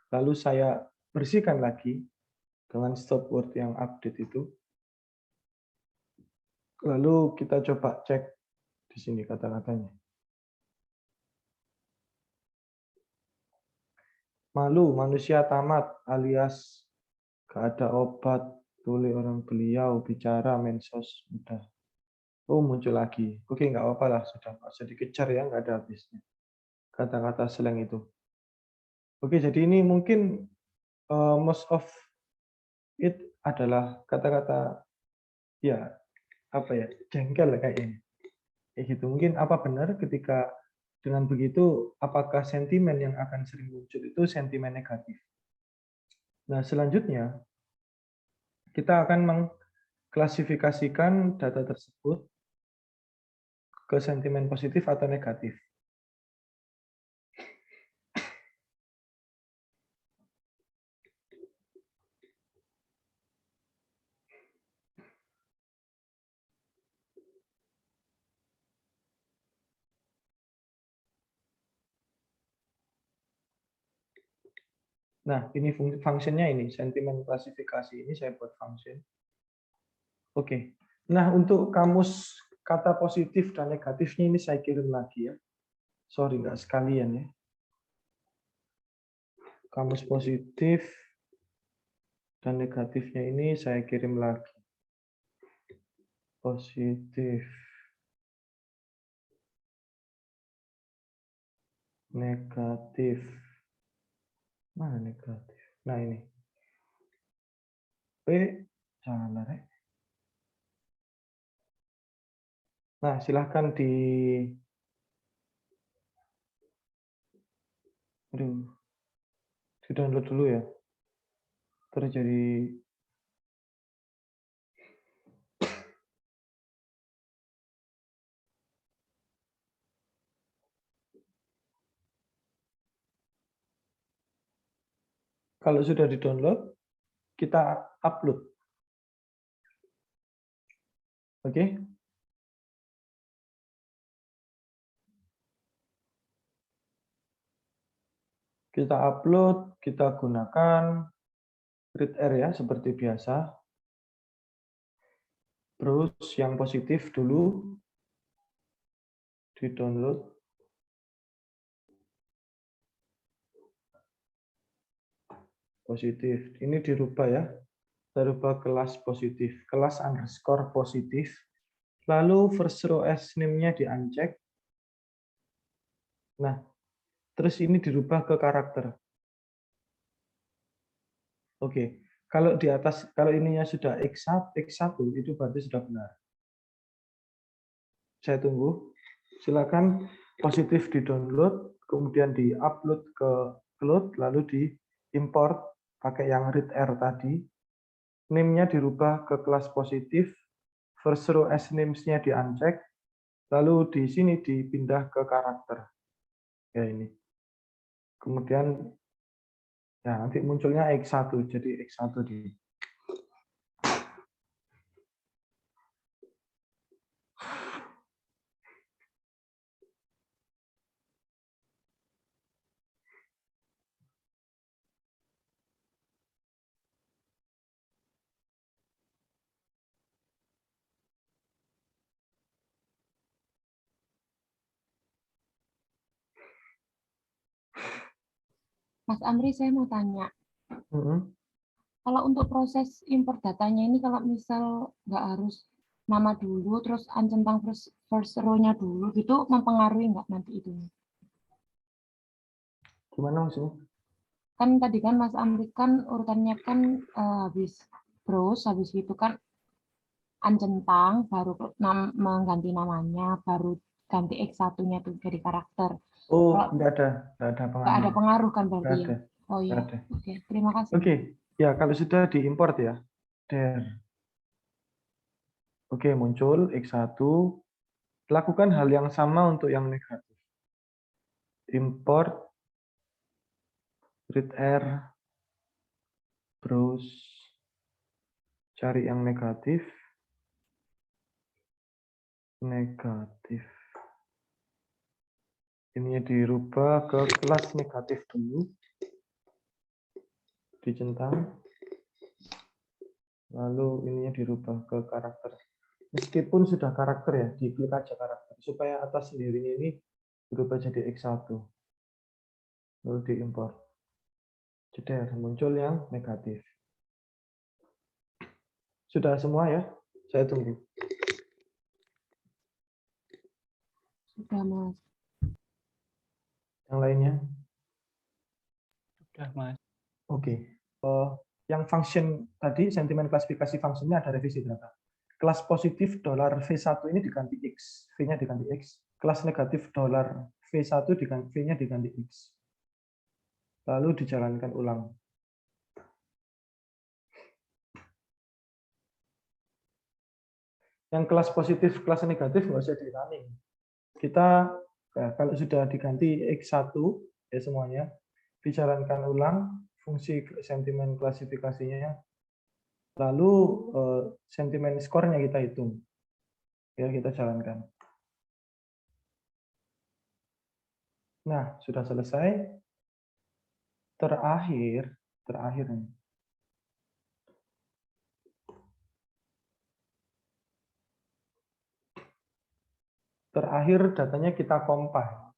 Lalu saya bersihkan lagi dengan stopwatch yang update itu. Lalu kita coba cek di sini kata-katanya. Malu, manusia tamat, alias gak ada obat, tuli orang beliau, bicara, mensos, udah. Oh, muncul lagi. Oke, nggak apa-apa lah, sudah nggak usah dikejar ya, nggak ada habisnya. Kata-kata slang itu. Oke, jadi ini mungkin most of it adalah kata-kata ya apa ya, jengkel kayaknya. Kayak gitu. Mungkin apa benar ketika dengan begitu, apakah sentimen yang akan sering muncul itu sentimen negatif? Nah, selanjutnya kita akan mengklasifikasikan data tersebut ke sentimen positif atau negatif. Nah, ini fungsinya ini, sentimen klasifikasi ini saya buat function. Oke. Nah, untuk kamus kata positif dan negatifnya ini saya kirim lagi ya. Sorry, nggak sekalian ya. Kamus positif dan negatifnya ini saya kirim lagi. Positif. Negatif. Mana negatif? Nah, ini. Salah, Nah, silahkan di download dulu ya. Terus jadi kalau sudah di-download, kita upload. Oke? Kita upload, kita gunakan read area seperti biasa. Terus yang positif dulu di-download. Positif. Ini dirubah ya. Kita rubah kelas positif. Kelas underscore positif. Lalu first row as name-nya di-uncheck. Nah, terus ini dirubah ke karakter. Oke. Kalau di atas, kalau ininya sudah X1 itu berarti sudah benar. Saya tunggu. Silakan positif di-download, kemudian di-upload ke cloud, lalu di-import pakai yang read R tadi. Name-nya dirubah ke kelas positif, first row as names-nya di-uncheck, lalu di sini dipindah ke karakter. Ya ini. Kemudian ya nanti munculnya X1, jadi X1 di Mas Amri, saya mau tanya. Kalau untuk proses import datanya ini, kalau misal nggak harus nama dulu, terus centang first row-nya dulu, gitu mempengaruhi nggak nanti itu? Gimana maksudnya? Kan tadi kan Mas Amri kan urutannya kan habis terus, habis itu kan ancentang, baru mengganti namanya, baru ganti X1-nya tuh jadi karakter. Oh, Kalau enggak ada pengaruh. nggak ada pengaruh kan Enggak berarti ada. ya? Oh iya, Nggak ada. oke. Terima kasih. Oke, ya kalau sudah diimport ya, oke muncul X1, lakukan hal yang sama untuk yang negatif. Import, read R, browse, cari yang negatif, ini dirubah ke kelas negatif dulu, dicentang, lalu ininya dirubah ke karakter. Meskipun sudah karakter ya, diklik aja karakter supaya atas sendirinya ini berubah jadi X1. Lalu diimport. Jeder, muncul yang negatif. Sudah semua ya? Saya tunggu. Sudah, Mas. Yang lainnya? Sudah, Mas. Oke. Yang function tadi, sentimen klasifikasi fungsinya ada revisi berapa? Kelas positif $V1 ini diganti X, V-nya diganti X. Kelas negatif $V1 V-nya diganti X. Lalu dijalankan ulang. Yang kelas positif, kelas negatif nggak usah di running. Kita ya, kalau sudah diganti X1 ya semuanya, dijalankan ulang fungsi sentimen klasifikasinya, lalu sentimen skornya kita hitung. Ya, kita jalankan. Nah, sudah selesai. Terakhir ini. Terakhir datanya kita compile.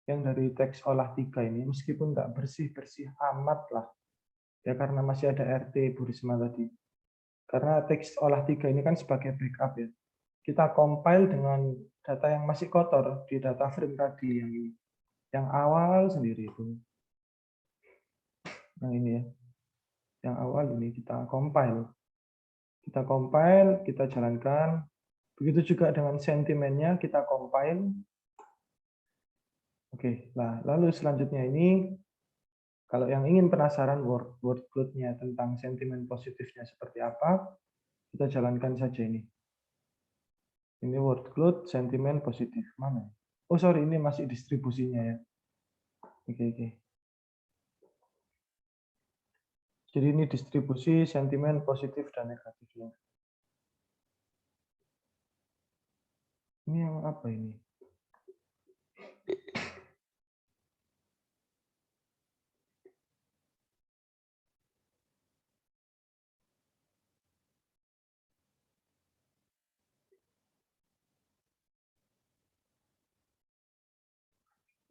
Yang dari teks olah 3 ini, meskipun nggak bersih-bersih amat lah. Ya karena masih ada RT Bu Risma tadi. Karena teks olah 3 ini kan sebagai backup ya. Kita compile dengan data yang masih kotor di data frame tadi yang ini. Yang awal sendiri itu. Nah ini ya. Yang awal ini kita compile. Kita compile, kita jalankan. Begitu juga dengan sentimennya, kita compile. Oke, nah lalu selanjutnya ini, kalau yang ingin penasaran word cloud-nya tentang sentimen positifnya seperti apa, kita jalankan saja ini. Ini word cloud, sentimen positif. Mana? Oh sorry, ini masih distribusinya ya. Oke. Jadi ini distribusi sentimen positif dan negatifnya. Ini yang apa ini?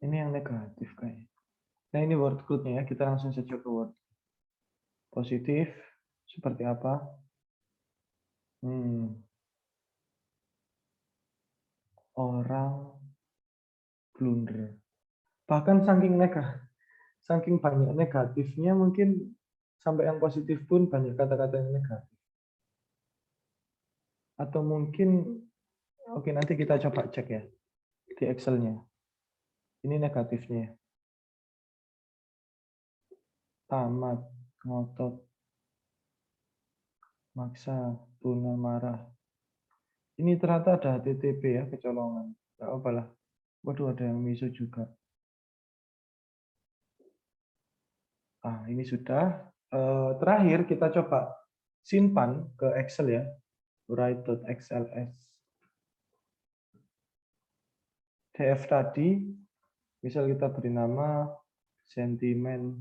Ini yang negatif kayaknya. Nah ini word cloud-nya ya. Kita langsung saja ke word. Positif seperti apa? Orang blunder. Bahkan saking banyak negatifnya mungkin sampai yang positif pun banyak kata-kata yang negatif. Atau mungkin, oke nanti kita coba cek ya di Excel-nya. Ini negatifnya. Tamat, ngotot, maksa, tuna, marah. Ini ternyata ada HTTP ya, kecolongan. Nggak apalah. Waduh, ada yang miso juga. Nah, ini sudah. Terakhir kita coba simpan ke Excel ya. Write.xls. DF tadi, misal kita beri nama sentimen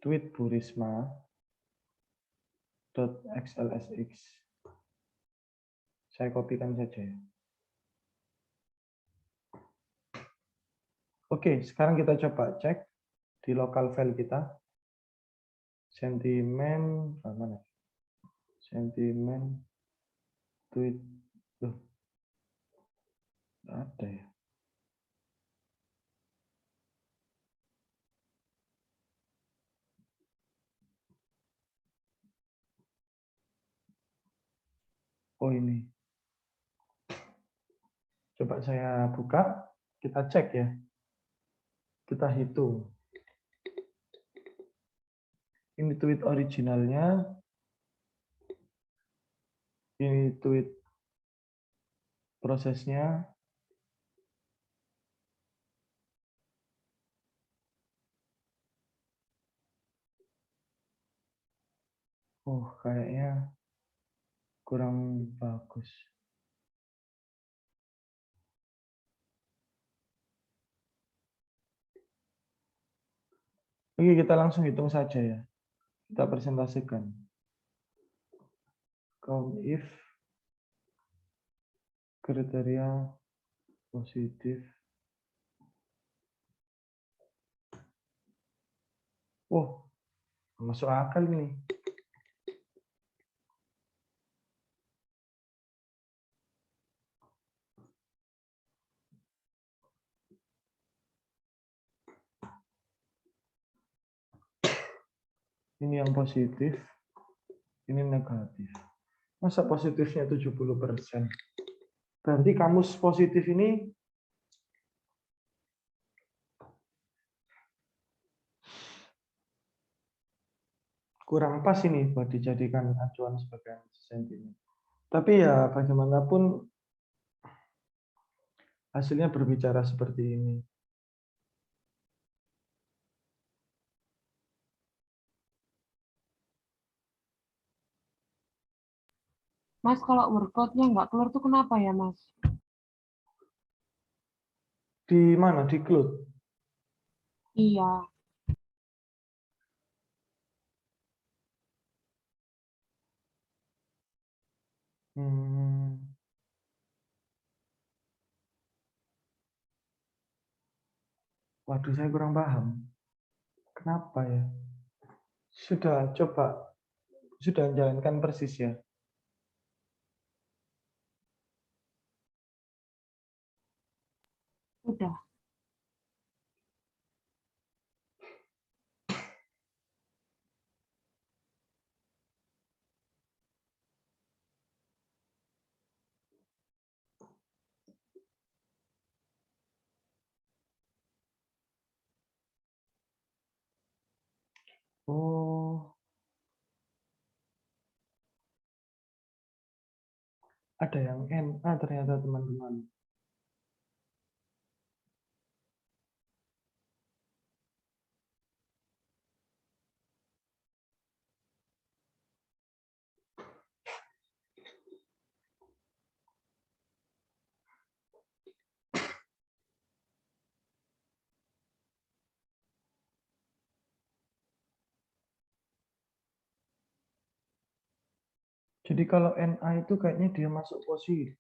tweet Bu Risma .xlsx. Saya kopikan saja ya. Oke, sekarang kita coba cek di local file kita. Sentimen mana? Sentimen tweet. Loh, nggak ada ya. Oh ini. Coba saya buka, kita cek ya. Kita hitung. Ini tweet originalnya. Ini tweet prosesnya. Oh, kayaknya kurang bagus. Oke, kita langsung hitung saja ya. Kita presentasikan. Count if kriteria positif. Oh, masuk akal nih. Ini yang positif, ini negatif. Masa positifnya 70%? Berarti kamus positif ini kurang pas ini buat dijadikan acuan sebagai sentimen. Tapi ya bagaimanapun hasilnya berbicara seperti ini. Mas, kalau workload-nya nggak keluar tuh kenapa ya, Mas? Di mana? Di cloud? Iya. Waduh, saya kurang paham. Kenapa ya? Sudah coba, sudah menjalankan persis ya. Udah. Ada yang NA ternyata teman-teman. Jadi kalau NA itu kayaknya dia masuk positif.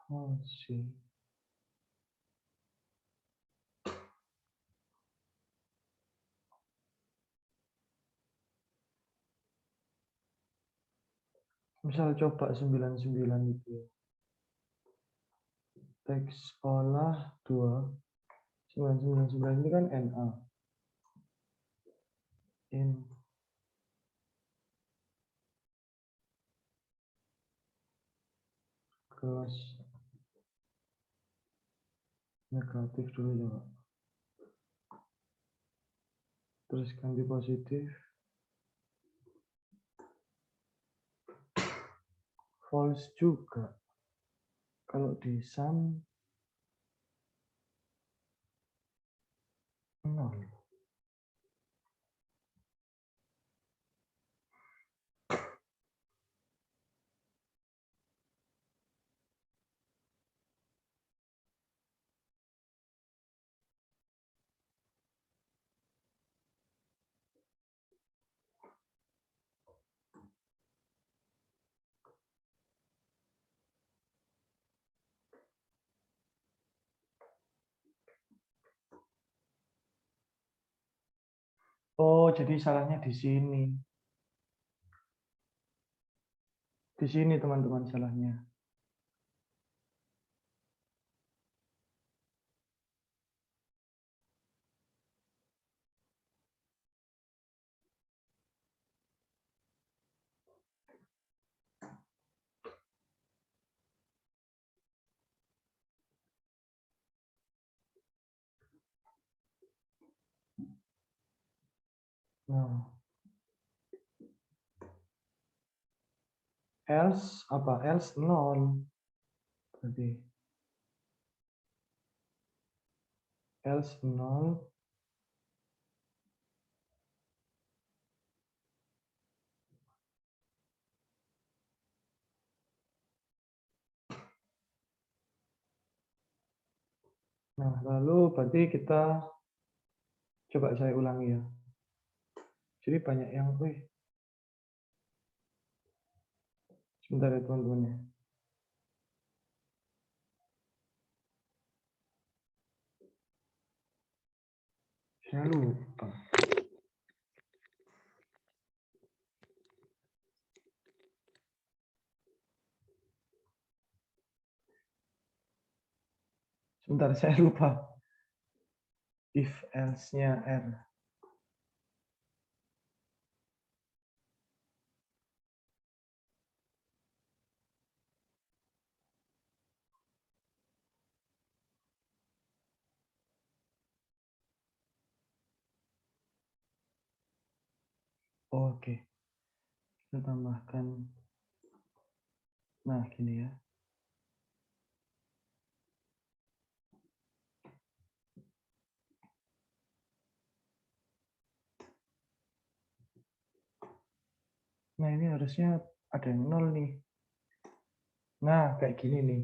Oh, sih. Misal coba 99 itu ya. Teks olah 2. 999 ini kan NA. In kelas negatif dulu coba. Terus ganti positif. False juga. Kalau di sum 0. Oh, jadi salahnya di sini. Di sini teman-teman salahnya. Nah, else apa? Else 0. Berarti else 0. Nah, lalu berarti kita coba saya ulangi ya. Jadi banyak yang, sebentar ya teman-teman ya. Saya lupa. Sebentar, saya lupa. If else-nya R. Oke. Kita tambahkan. Nah, gini ya. Nah, ini harusnya ada yang 0 nih. Nah, kayak gini nih.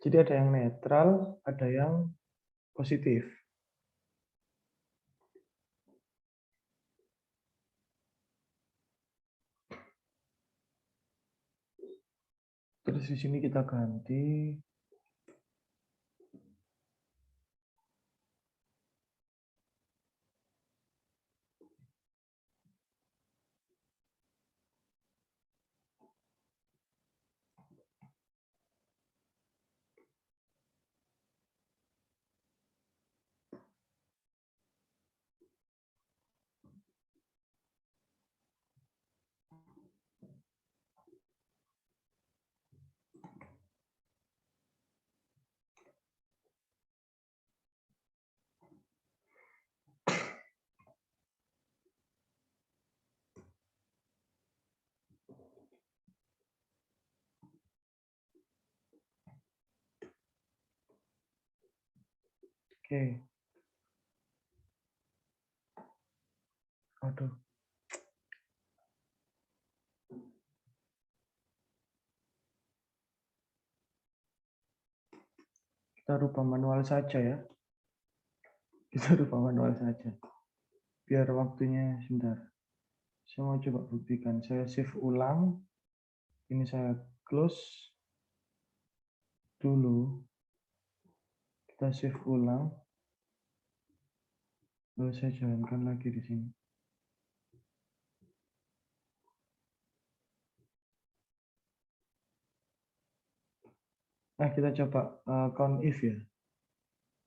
Jadi ada yang netral, ada yang positif. Terus di sini kita ganti. Oke. Aduh. Kita rubah manual saja ya. Kita rubah manual saja. Biar waktunya sebentar. Saya mau coba buktikan. Saya save ulang. Ini saya close dulu. Kita save ulang. Lalu saya jalankan lagi di sini. Nah, kita coba count if ya.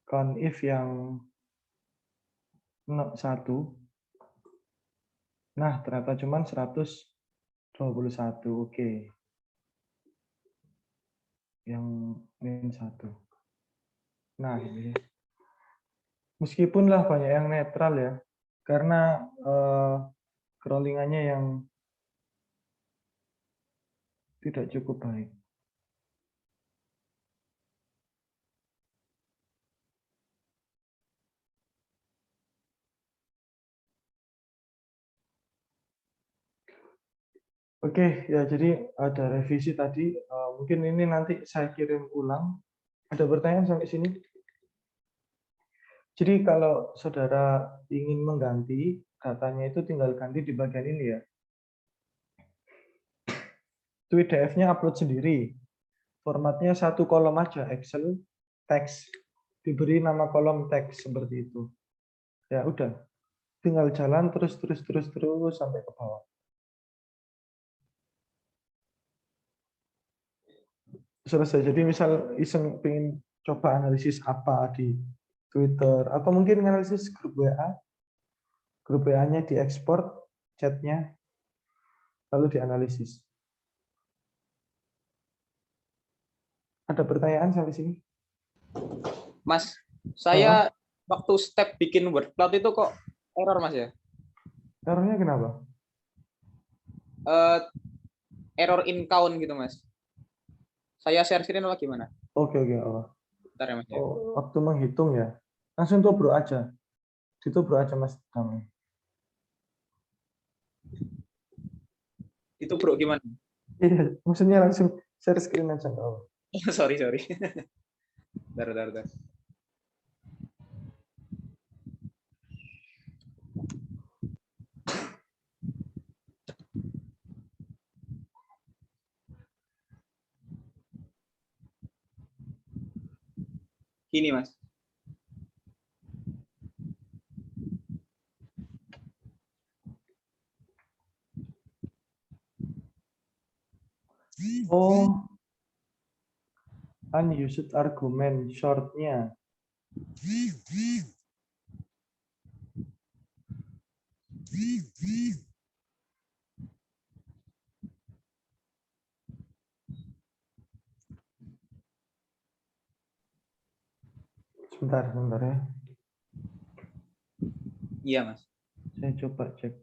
Count if yang 1. Nah, ternyata cuma 121. Oke. Yang min 1. Nah, ini. Meskipun lah banyak yang netral ya. Karena crawlingannya yang tidak cukup baik. Oke, ya jadi ada revisi tadi. Mungkin ini nanti saya kirim ulang. Ada pertanyaan sampai sini? Jadi kalau saudara ingin mengganti datanya itu tinggal ganti di bagian ini ya. PDF-nya upload sendiri. Formatnya 1 kolom aja, Excel, teks. Diberi nama kolom teks seperti itu. Ya udah, tinggal jalan terus sampai ke bawah. Selesai. Jadi misal iseng pengen coba analisis apa di Twitter atau mungkin analisis grup WA, grup WA-nya diekspor chatnya lalu dianalisis. Ada pertanyaan sampai sini? Mas, saya waktu step bikin word cloud itu kok error Mas ya? Errornya kenapa? Error in count gitu Mas. Saya share screen atau gimana? Oke. Bentar ya Mas. Ya. Oh, waktu menghitung ya. Langsung tubruk aja. Ditubruk aja Mas. Itu bro gimana? Iya, maksudnya langsung share screen aja. Oh. sorry. Bentar. Gini Mas. Oh, unused argument short-nya. Sebentar ya. Iya Mas. Saya coba cek.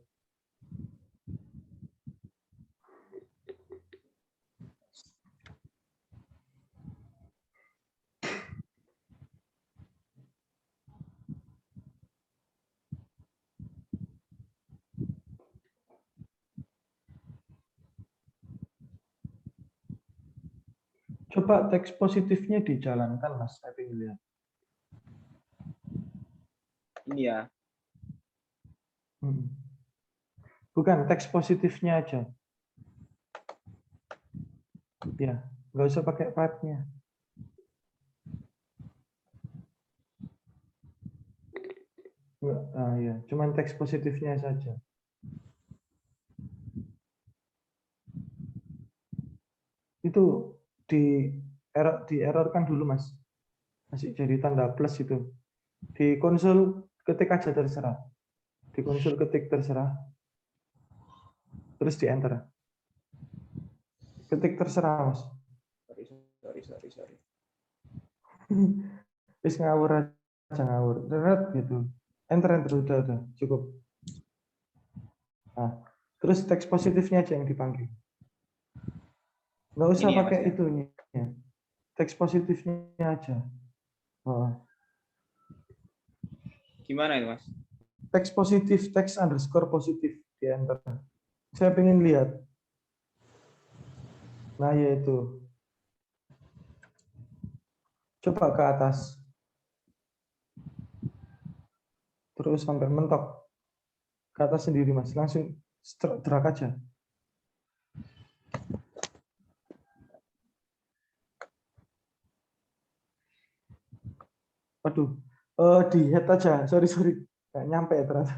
Coba teks positifnya dijalankan, Mas. Saya ingin lihat. Ini ya. Bukan, teks positifnya aja. Ya, nggak usah pakai part-nya. Ya, cuman teks positifnya saja. Itu di-errorkan dulu, Mas. Masih jadi tanda plus itu. Di konsol ketik aja terserah. Di konsol ketik terserah. Terus di enter. Ketik terserah, Mas. Sorry. Wis ngawur aja ngawur. Deret gitu. Enter udah cukup. Nah, terus teks positifnya aja yang dipanggil. Nggak usah Ini ya, pakai Mas, ya? itunya. Teks positifnya aja. Oh. Gimana itu, Mas? Teks positif, teks underscore positif di enter. Saya pengen lihat. Nah, yaitu. Coba ke atas. Terus sampai mentok. Ke atas sendiri, Mas. Langsung drag aja. Waduh. Di head aja. Sorry. Nggak nyampe ya ternyata.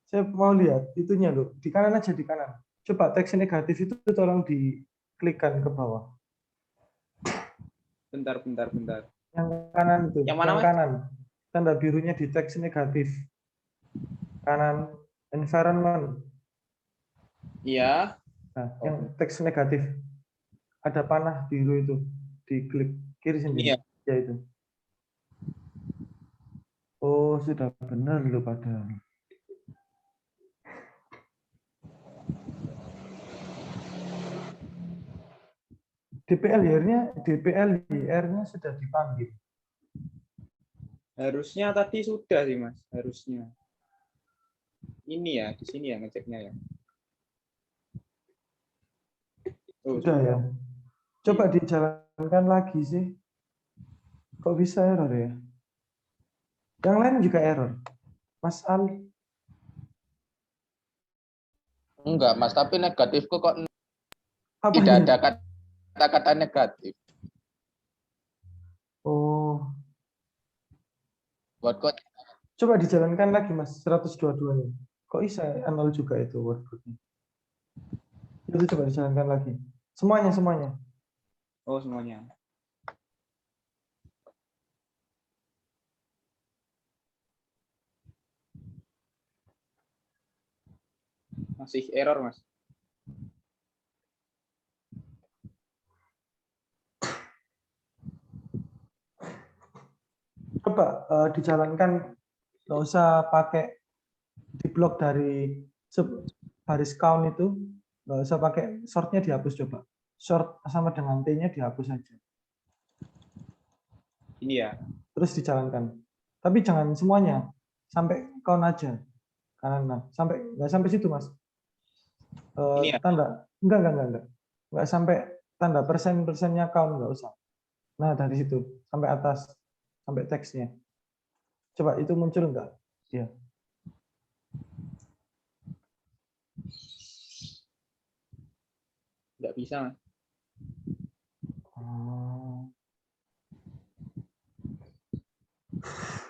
Saya mau lihat itunya loh. Di kanan aja, di kanan. Coba teks negatif itu tolong diklikkan ke bawah. Bentar. Yang kanan itu. Yang mana, Mas? Kanan. Tanda birunya di teks negatif. Kanan environment. Iya. Nah, yang teks negatif. Ada panah biru itu. Diklik kiri sendiri. Iya. Ya itu. Oh, sudah benar loh padahal. DPLIR-nya sudah dipanggil. Harusnya tadi sudah sih, Mas. Harusnya. Ini ya, di sini ya ngeceknya ya. Oh, Sudah ya. Coba dijalankan lagi sih. Kok bisa error ya? Yang lain juga error. Mas Al. Enggak, Mas, tapi negatifku kok Apa tidak ini? ada kata-kata negatif. Oh. Buat kok Coba dijalankan lagi Mas, 122-nya. Kok bisa 0 juga itu wordbook-nya? Itu coba dijalankan lagi. Semuanya. Oh, semuanya. Masih error, Mas. Coba dijalankan, nggak usah pakai di blok dari baris count itu, nggak usah pakai short-nya dihapus coba. Short sama dengan T-nya dihapus saja. Ini ya. Terus dijalankan. Tapi jangan semuanya, sampai count aja. Kanan, nggak sampai situ Mas. Ini ya? Tanda, enggak. Nggak sampai tanda persennya count, nggak usah. Nah, dari situ sampai atas, sampai teksnya. Coba itu muncul enggak? Ya. Nggak bisa, Mas.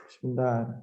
Sebentar.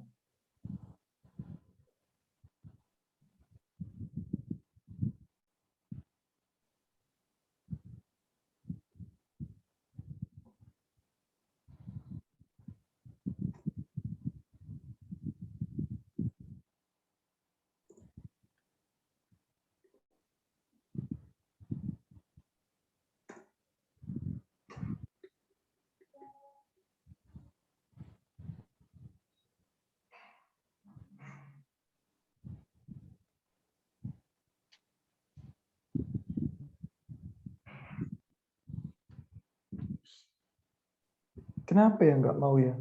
Kenapa ya nggak mau ya?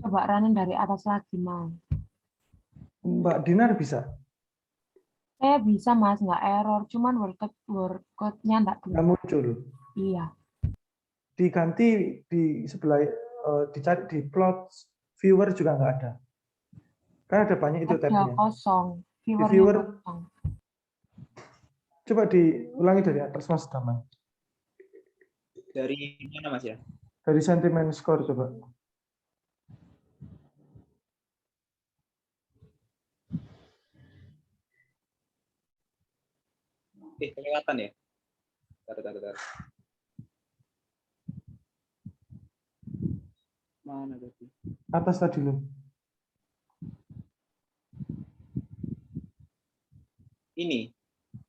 Coba running dari atas lagi, Mas. Mbak Dinar bisa? Saya bisa, Mas, nggak error. Cuman word-nya Nggak muncul. Iya. Diganti di sebelah, dicari di plot viewer juga nggak ada. Kan ada banyak itu Ada tabnya. kosong. Di Viewer-nya viewer, kosong. coba diulangi dari atas Mas Daman. Dari mana, Mas ya? Dari sentiment score coba. Kelewatan ya? Bentar. Mana tadi? Atas tadi loh. Ini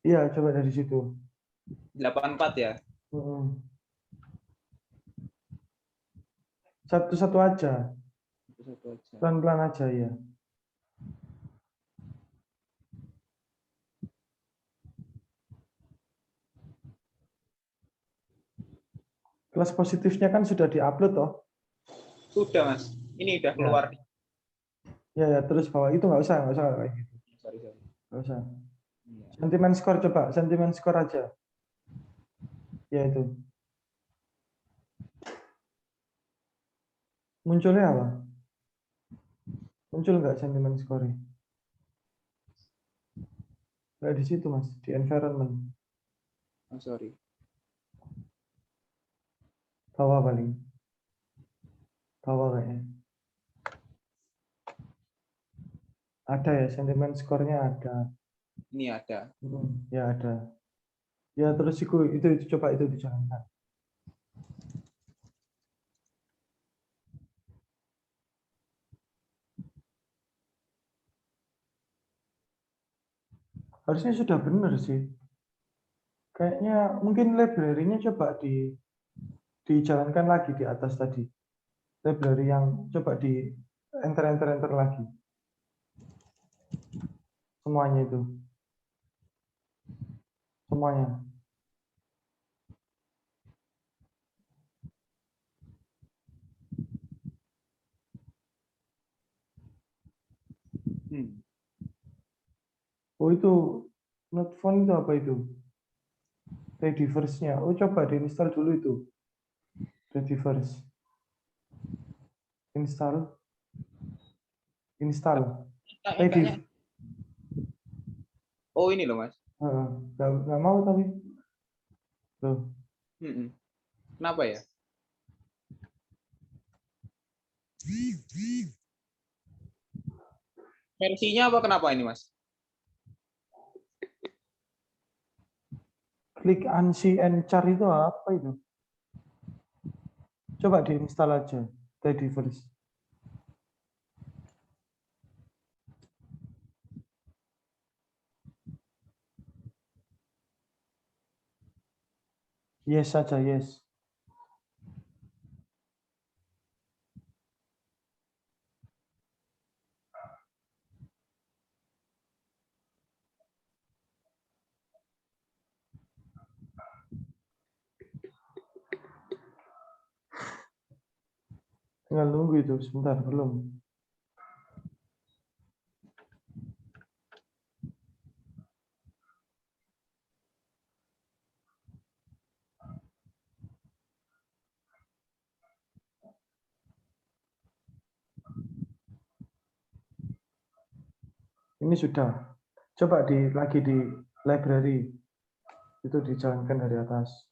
Iya, coba dari situ. 84 ya? Satu-satu aja. Satu aja. Pelan-pelan aja ya. Kelas positifnya kan sudah diupload toh. Sudah, Mas. Ini udah keluar. Ya, terus bawah itu nggak usah kayak gitu. Sorry. Nggak usah. Iya. Sentimen skor coba, sentimen skor aja. Ya itu. Munculnya apa? Muncul nggak sentimen skornya? Nggak di situ, Mas. Di environment. Oh, sorry. Bawah paling. Bawah kayaknya. Ada ya, sentimen skornya ada. Ini ada. Ya ada. Ya terus itu coba itu dijalankan. Harusnya sudah benar sih. Kayaknya mungkin library-nya coba dijalankan lagi di atas tadi. Library yang coba di enter lagi. Semuanya itu. Semuanya. Oh itu not phone itu apa itu? Rediverse-nya. Oh coba diinstal dulu itu. Rediverse. Install. Redif. Oh ini loh, Mas. Nggak mau tapi. Loh. Kenapa ya? Versinya apa kenapa ini, Mas? Klik unsee and char itu apa itu? Coba diinstal aja. Rediverse. Yes saja, yes. Tinggal nunggu itu sebentar, belum. Ini sudah. Coba lagi di library. Itu dijalankan dari atas.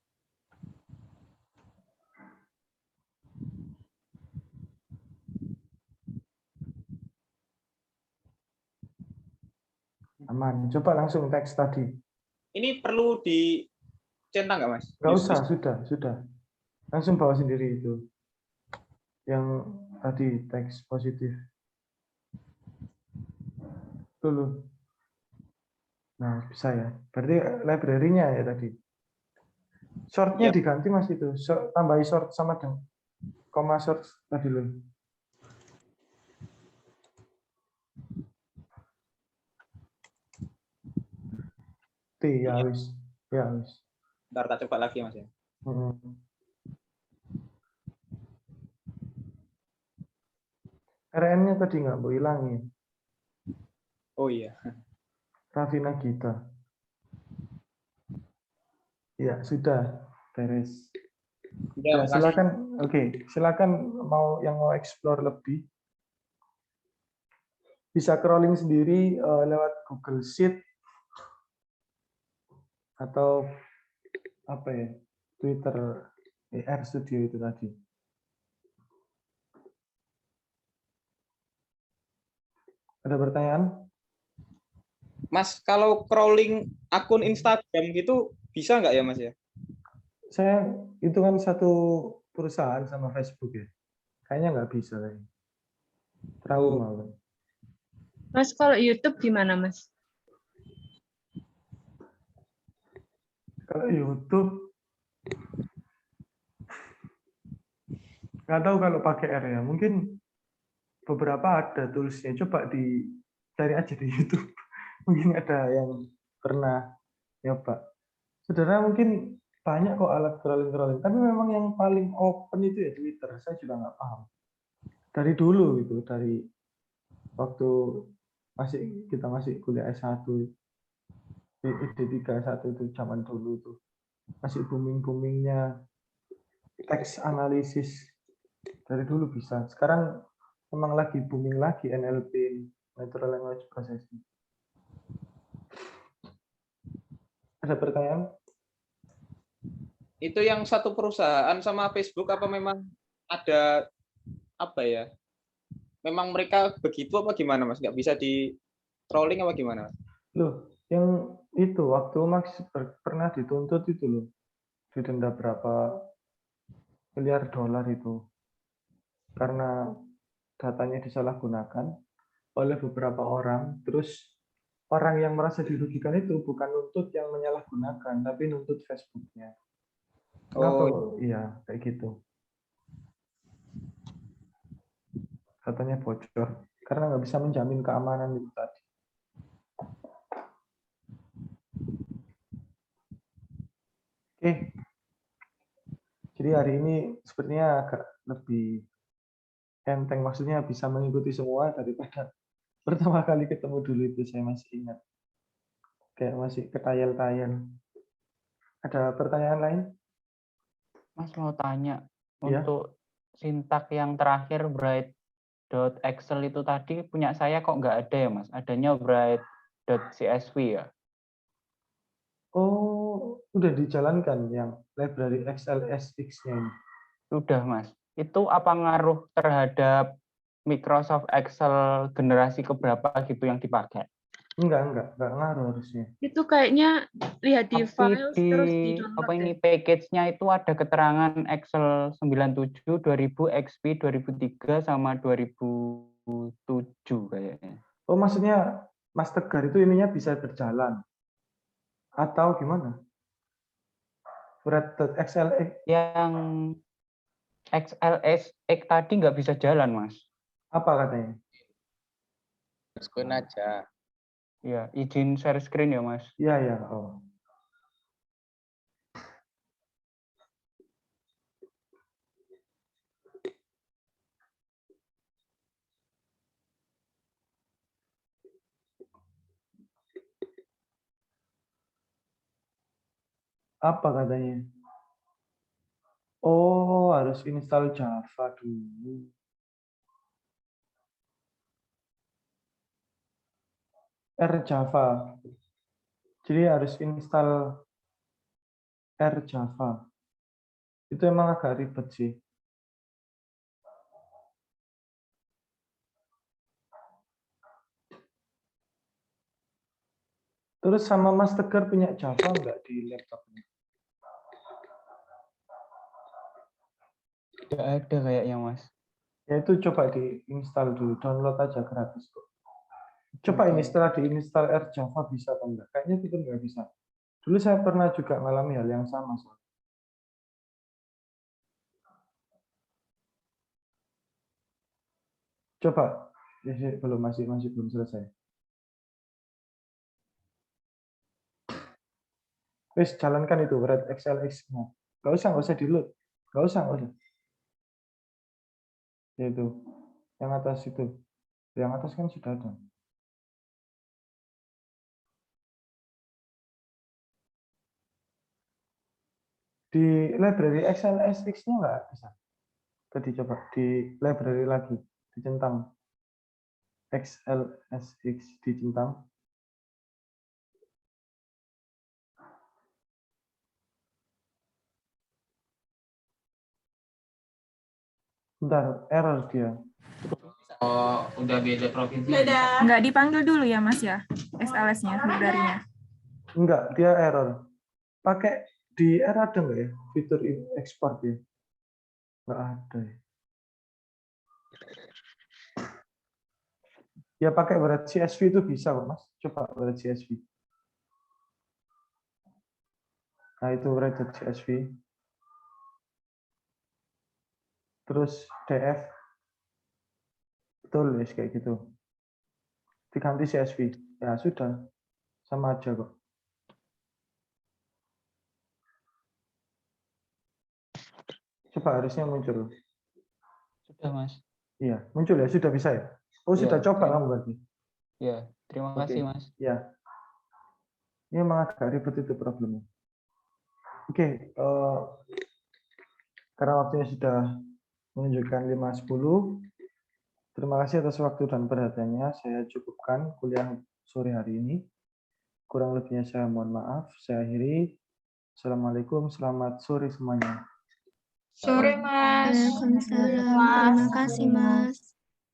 Aman. Coba langsung teks tadi. Ini perlu dicentang nggak, Mas? Nggak usah, sudah. Langsung bawa sendiri itu. Yang tadi teks positif. Dulu. Nah, bisa ya. Berarti library-nya ya tadi. Short-nya diganti Mas itu. Tambahi short sama dengan koma short tadi loh. Ya wis. Ntar tak coba lagi, Mas ya. RN-nya tadi nggak mau hilangin. Oh iya. Raffi Nagita. Ya, sudah beres. Ya, silakan. Oke, silakan yang mau explore lebih. Bisa crawling sendiri lewat Google Sheet atau apa ya? Twitter RStudio itu tadi. Ada pertanyaan? Mas, kalau crawling akun Instagram gitu bisa nggak ya, Mas ya? Saya itu kan satu perusahaan sama Facebook ya. Kayaknya nggak bisa kayaknya. Trauma. Mas, kalau YouTube gimana, Mas? Kalau YouTube nggak tahu kalau pakai R ya. Mungkin beberapa ada toolsnya. Coba dicari aja di YouTube. Mungkin ada yang pernah nyoba. Saudara mungkin banyak kok alat crawling. Tapi memang yang paling open itu ya Twitter. Saya juga nggak paham. dari dulu itu, dari waktu kita masih kuliah S1, D3 S1 itu zaman dulu tuh masih boomingnya teks analisis, dari dulu bisa. Sekarang memang lagi booming lagi NLP, Natural Language Processing. Ada pertanyaan? Itu yang satu perusahaan sama Facebook apa memang ada apa ya? Memang mereka begitu apa gimana Mas? Nggak bisa di trolling apa gimana? Loh, yang itu waktu Max pernah dituntut itu loh, didenda berapa miliar dolar itu karena datanya disalahgunakan oleh beberapa orang. Terus orang yang merasa dirugikan itu bukan nuntut yang menyalahgunakan, tapi nuntut Facebooknya. Kenapa? Oh, Iya, kayak gitu. Katanya bocor karena nggak bisa menjamin keamanan itu tadi. Oke, jadi hari ini sepertinya agak lebih enteng, maksudnya bisa mengikuti semua daripada pertama kali ketemu dulu itu. Saya masih ingat, kayak masih ketayal-tayal. Ada pertanyaan lain? Mas mau tanya, Iya. untuk sintak yang terakhir bright.excel itu tadi punya saya kok nggak ada ya Mas? Adanya bright.csv ya? Oh, udah dijalankan yang library XLSX-nya ini. Sudah Mas. Itu apa ngaruh terhadap Microsoft Excel generasi keberapa gitu yang dipakai? Enggak ngaruh harusnya. Itu kayaknya lihat di Tapi files di terus di download apa ini deh. package-nya itu ada keterangan Excel 97, 2000, XP 2003 sama 2007 kayaknya. Oh, maksudnya Mas Tegar itu ininya bisa berjalan atau gimana? Bright.XLX Yang XLSX tadi nggak bisa jalan, Mas. apa katanya? Screen aja. Ya, izin share screen ya, Mas. Iya, ya. Oh. Apa katanya? Oh, harus install Java dulu. Java. Jadi harus install Java. Itu emang agak ribet sih. Terus sama Mas Tegar punya Java nggak di laptopnya? Nggak ada kayaknya, Mas. Ya itu coba diinstal dulu, download aja gratis kok. Coba ini setelah diinstal Java bisa atau enggak? Kayaknya itu nggak bisa. Dulu saya pernah juga mengalami hal yang sama. Coba, ya, belum masih belum selesai. Wis jalankan itu Red XLX-nya. Nggak usah di-load. Nggak usah. Ya itu, yang atas itu. Yang atas kan sudah ada. Di library XLSX-nya nggak bisa. Tadi coba di library lagi, dicentang. XLSX dicentang. Bentar, error dia. Oh, udah beda provinsi. Nggak dipanggil dulu ya, Mas ya, SLS-nya, library-nya. Enggak, dia error. Pakai di error ada nggak ya fitur export ya? Nggak ada ya. Ya pakai berat CSV itu bisa kok Mas. Coba berat CSV. Nah itu berat CSV. Terus DF. Betul ya kayak gitu. Diganti CSV. Ya sudah. Sama aja kok. Coba harusnya muncul. Sudah, Mas. Iya, muncul ya, sudah bisa ya? Oh, Iya, sudah coba terima- kamu berarti? Ya, terima Oke. kasih Mas. Ya. Ini memang agak ribet itu problemnya. Oke, karena waktunya sudah menunjukkan 5.10, terima kasih atas waktu dan perhatiannya. Saya cukupkan kuliah sore hari ini. Kurang lebihnya saya mohon maaf. Saya akhiri. Assalamualaikum, selamat sore semuanya. Sore, Mas. Waalaikumsalam. Terima kasih, Mas.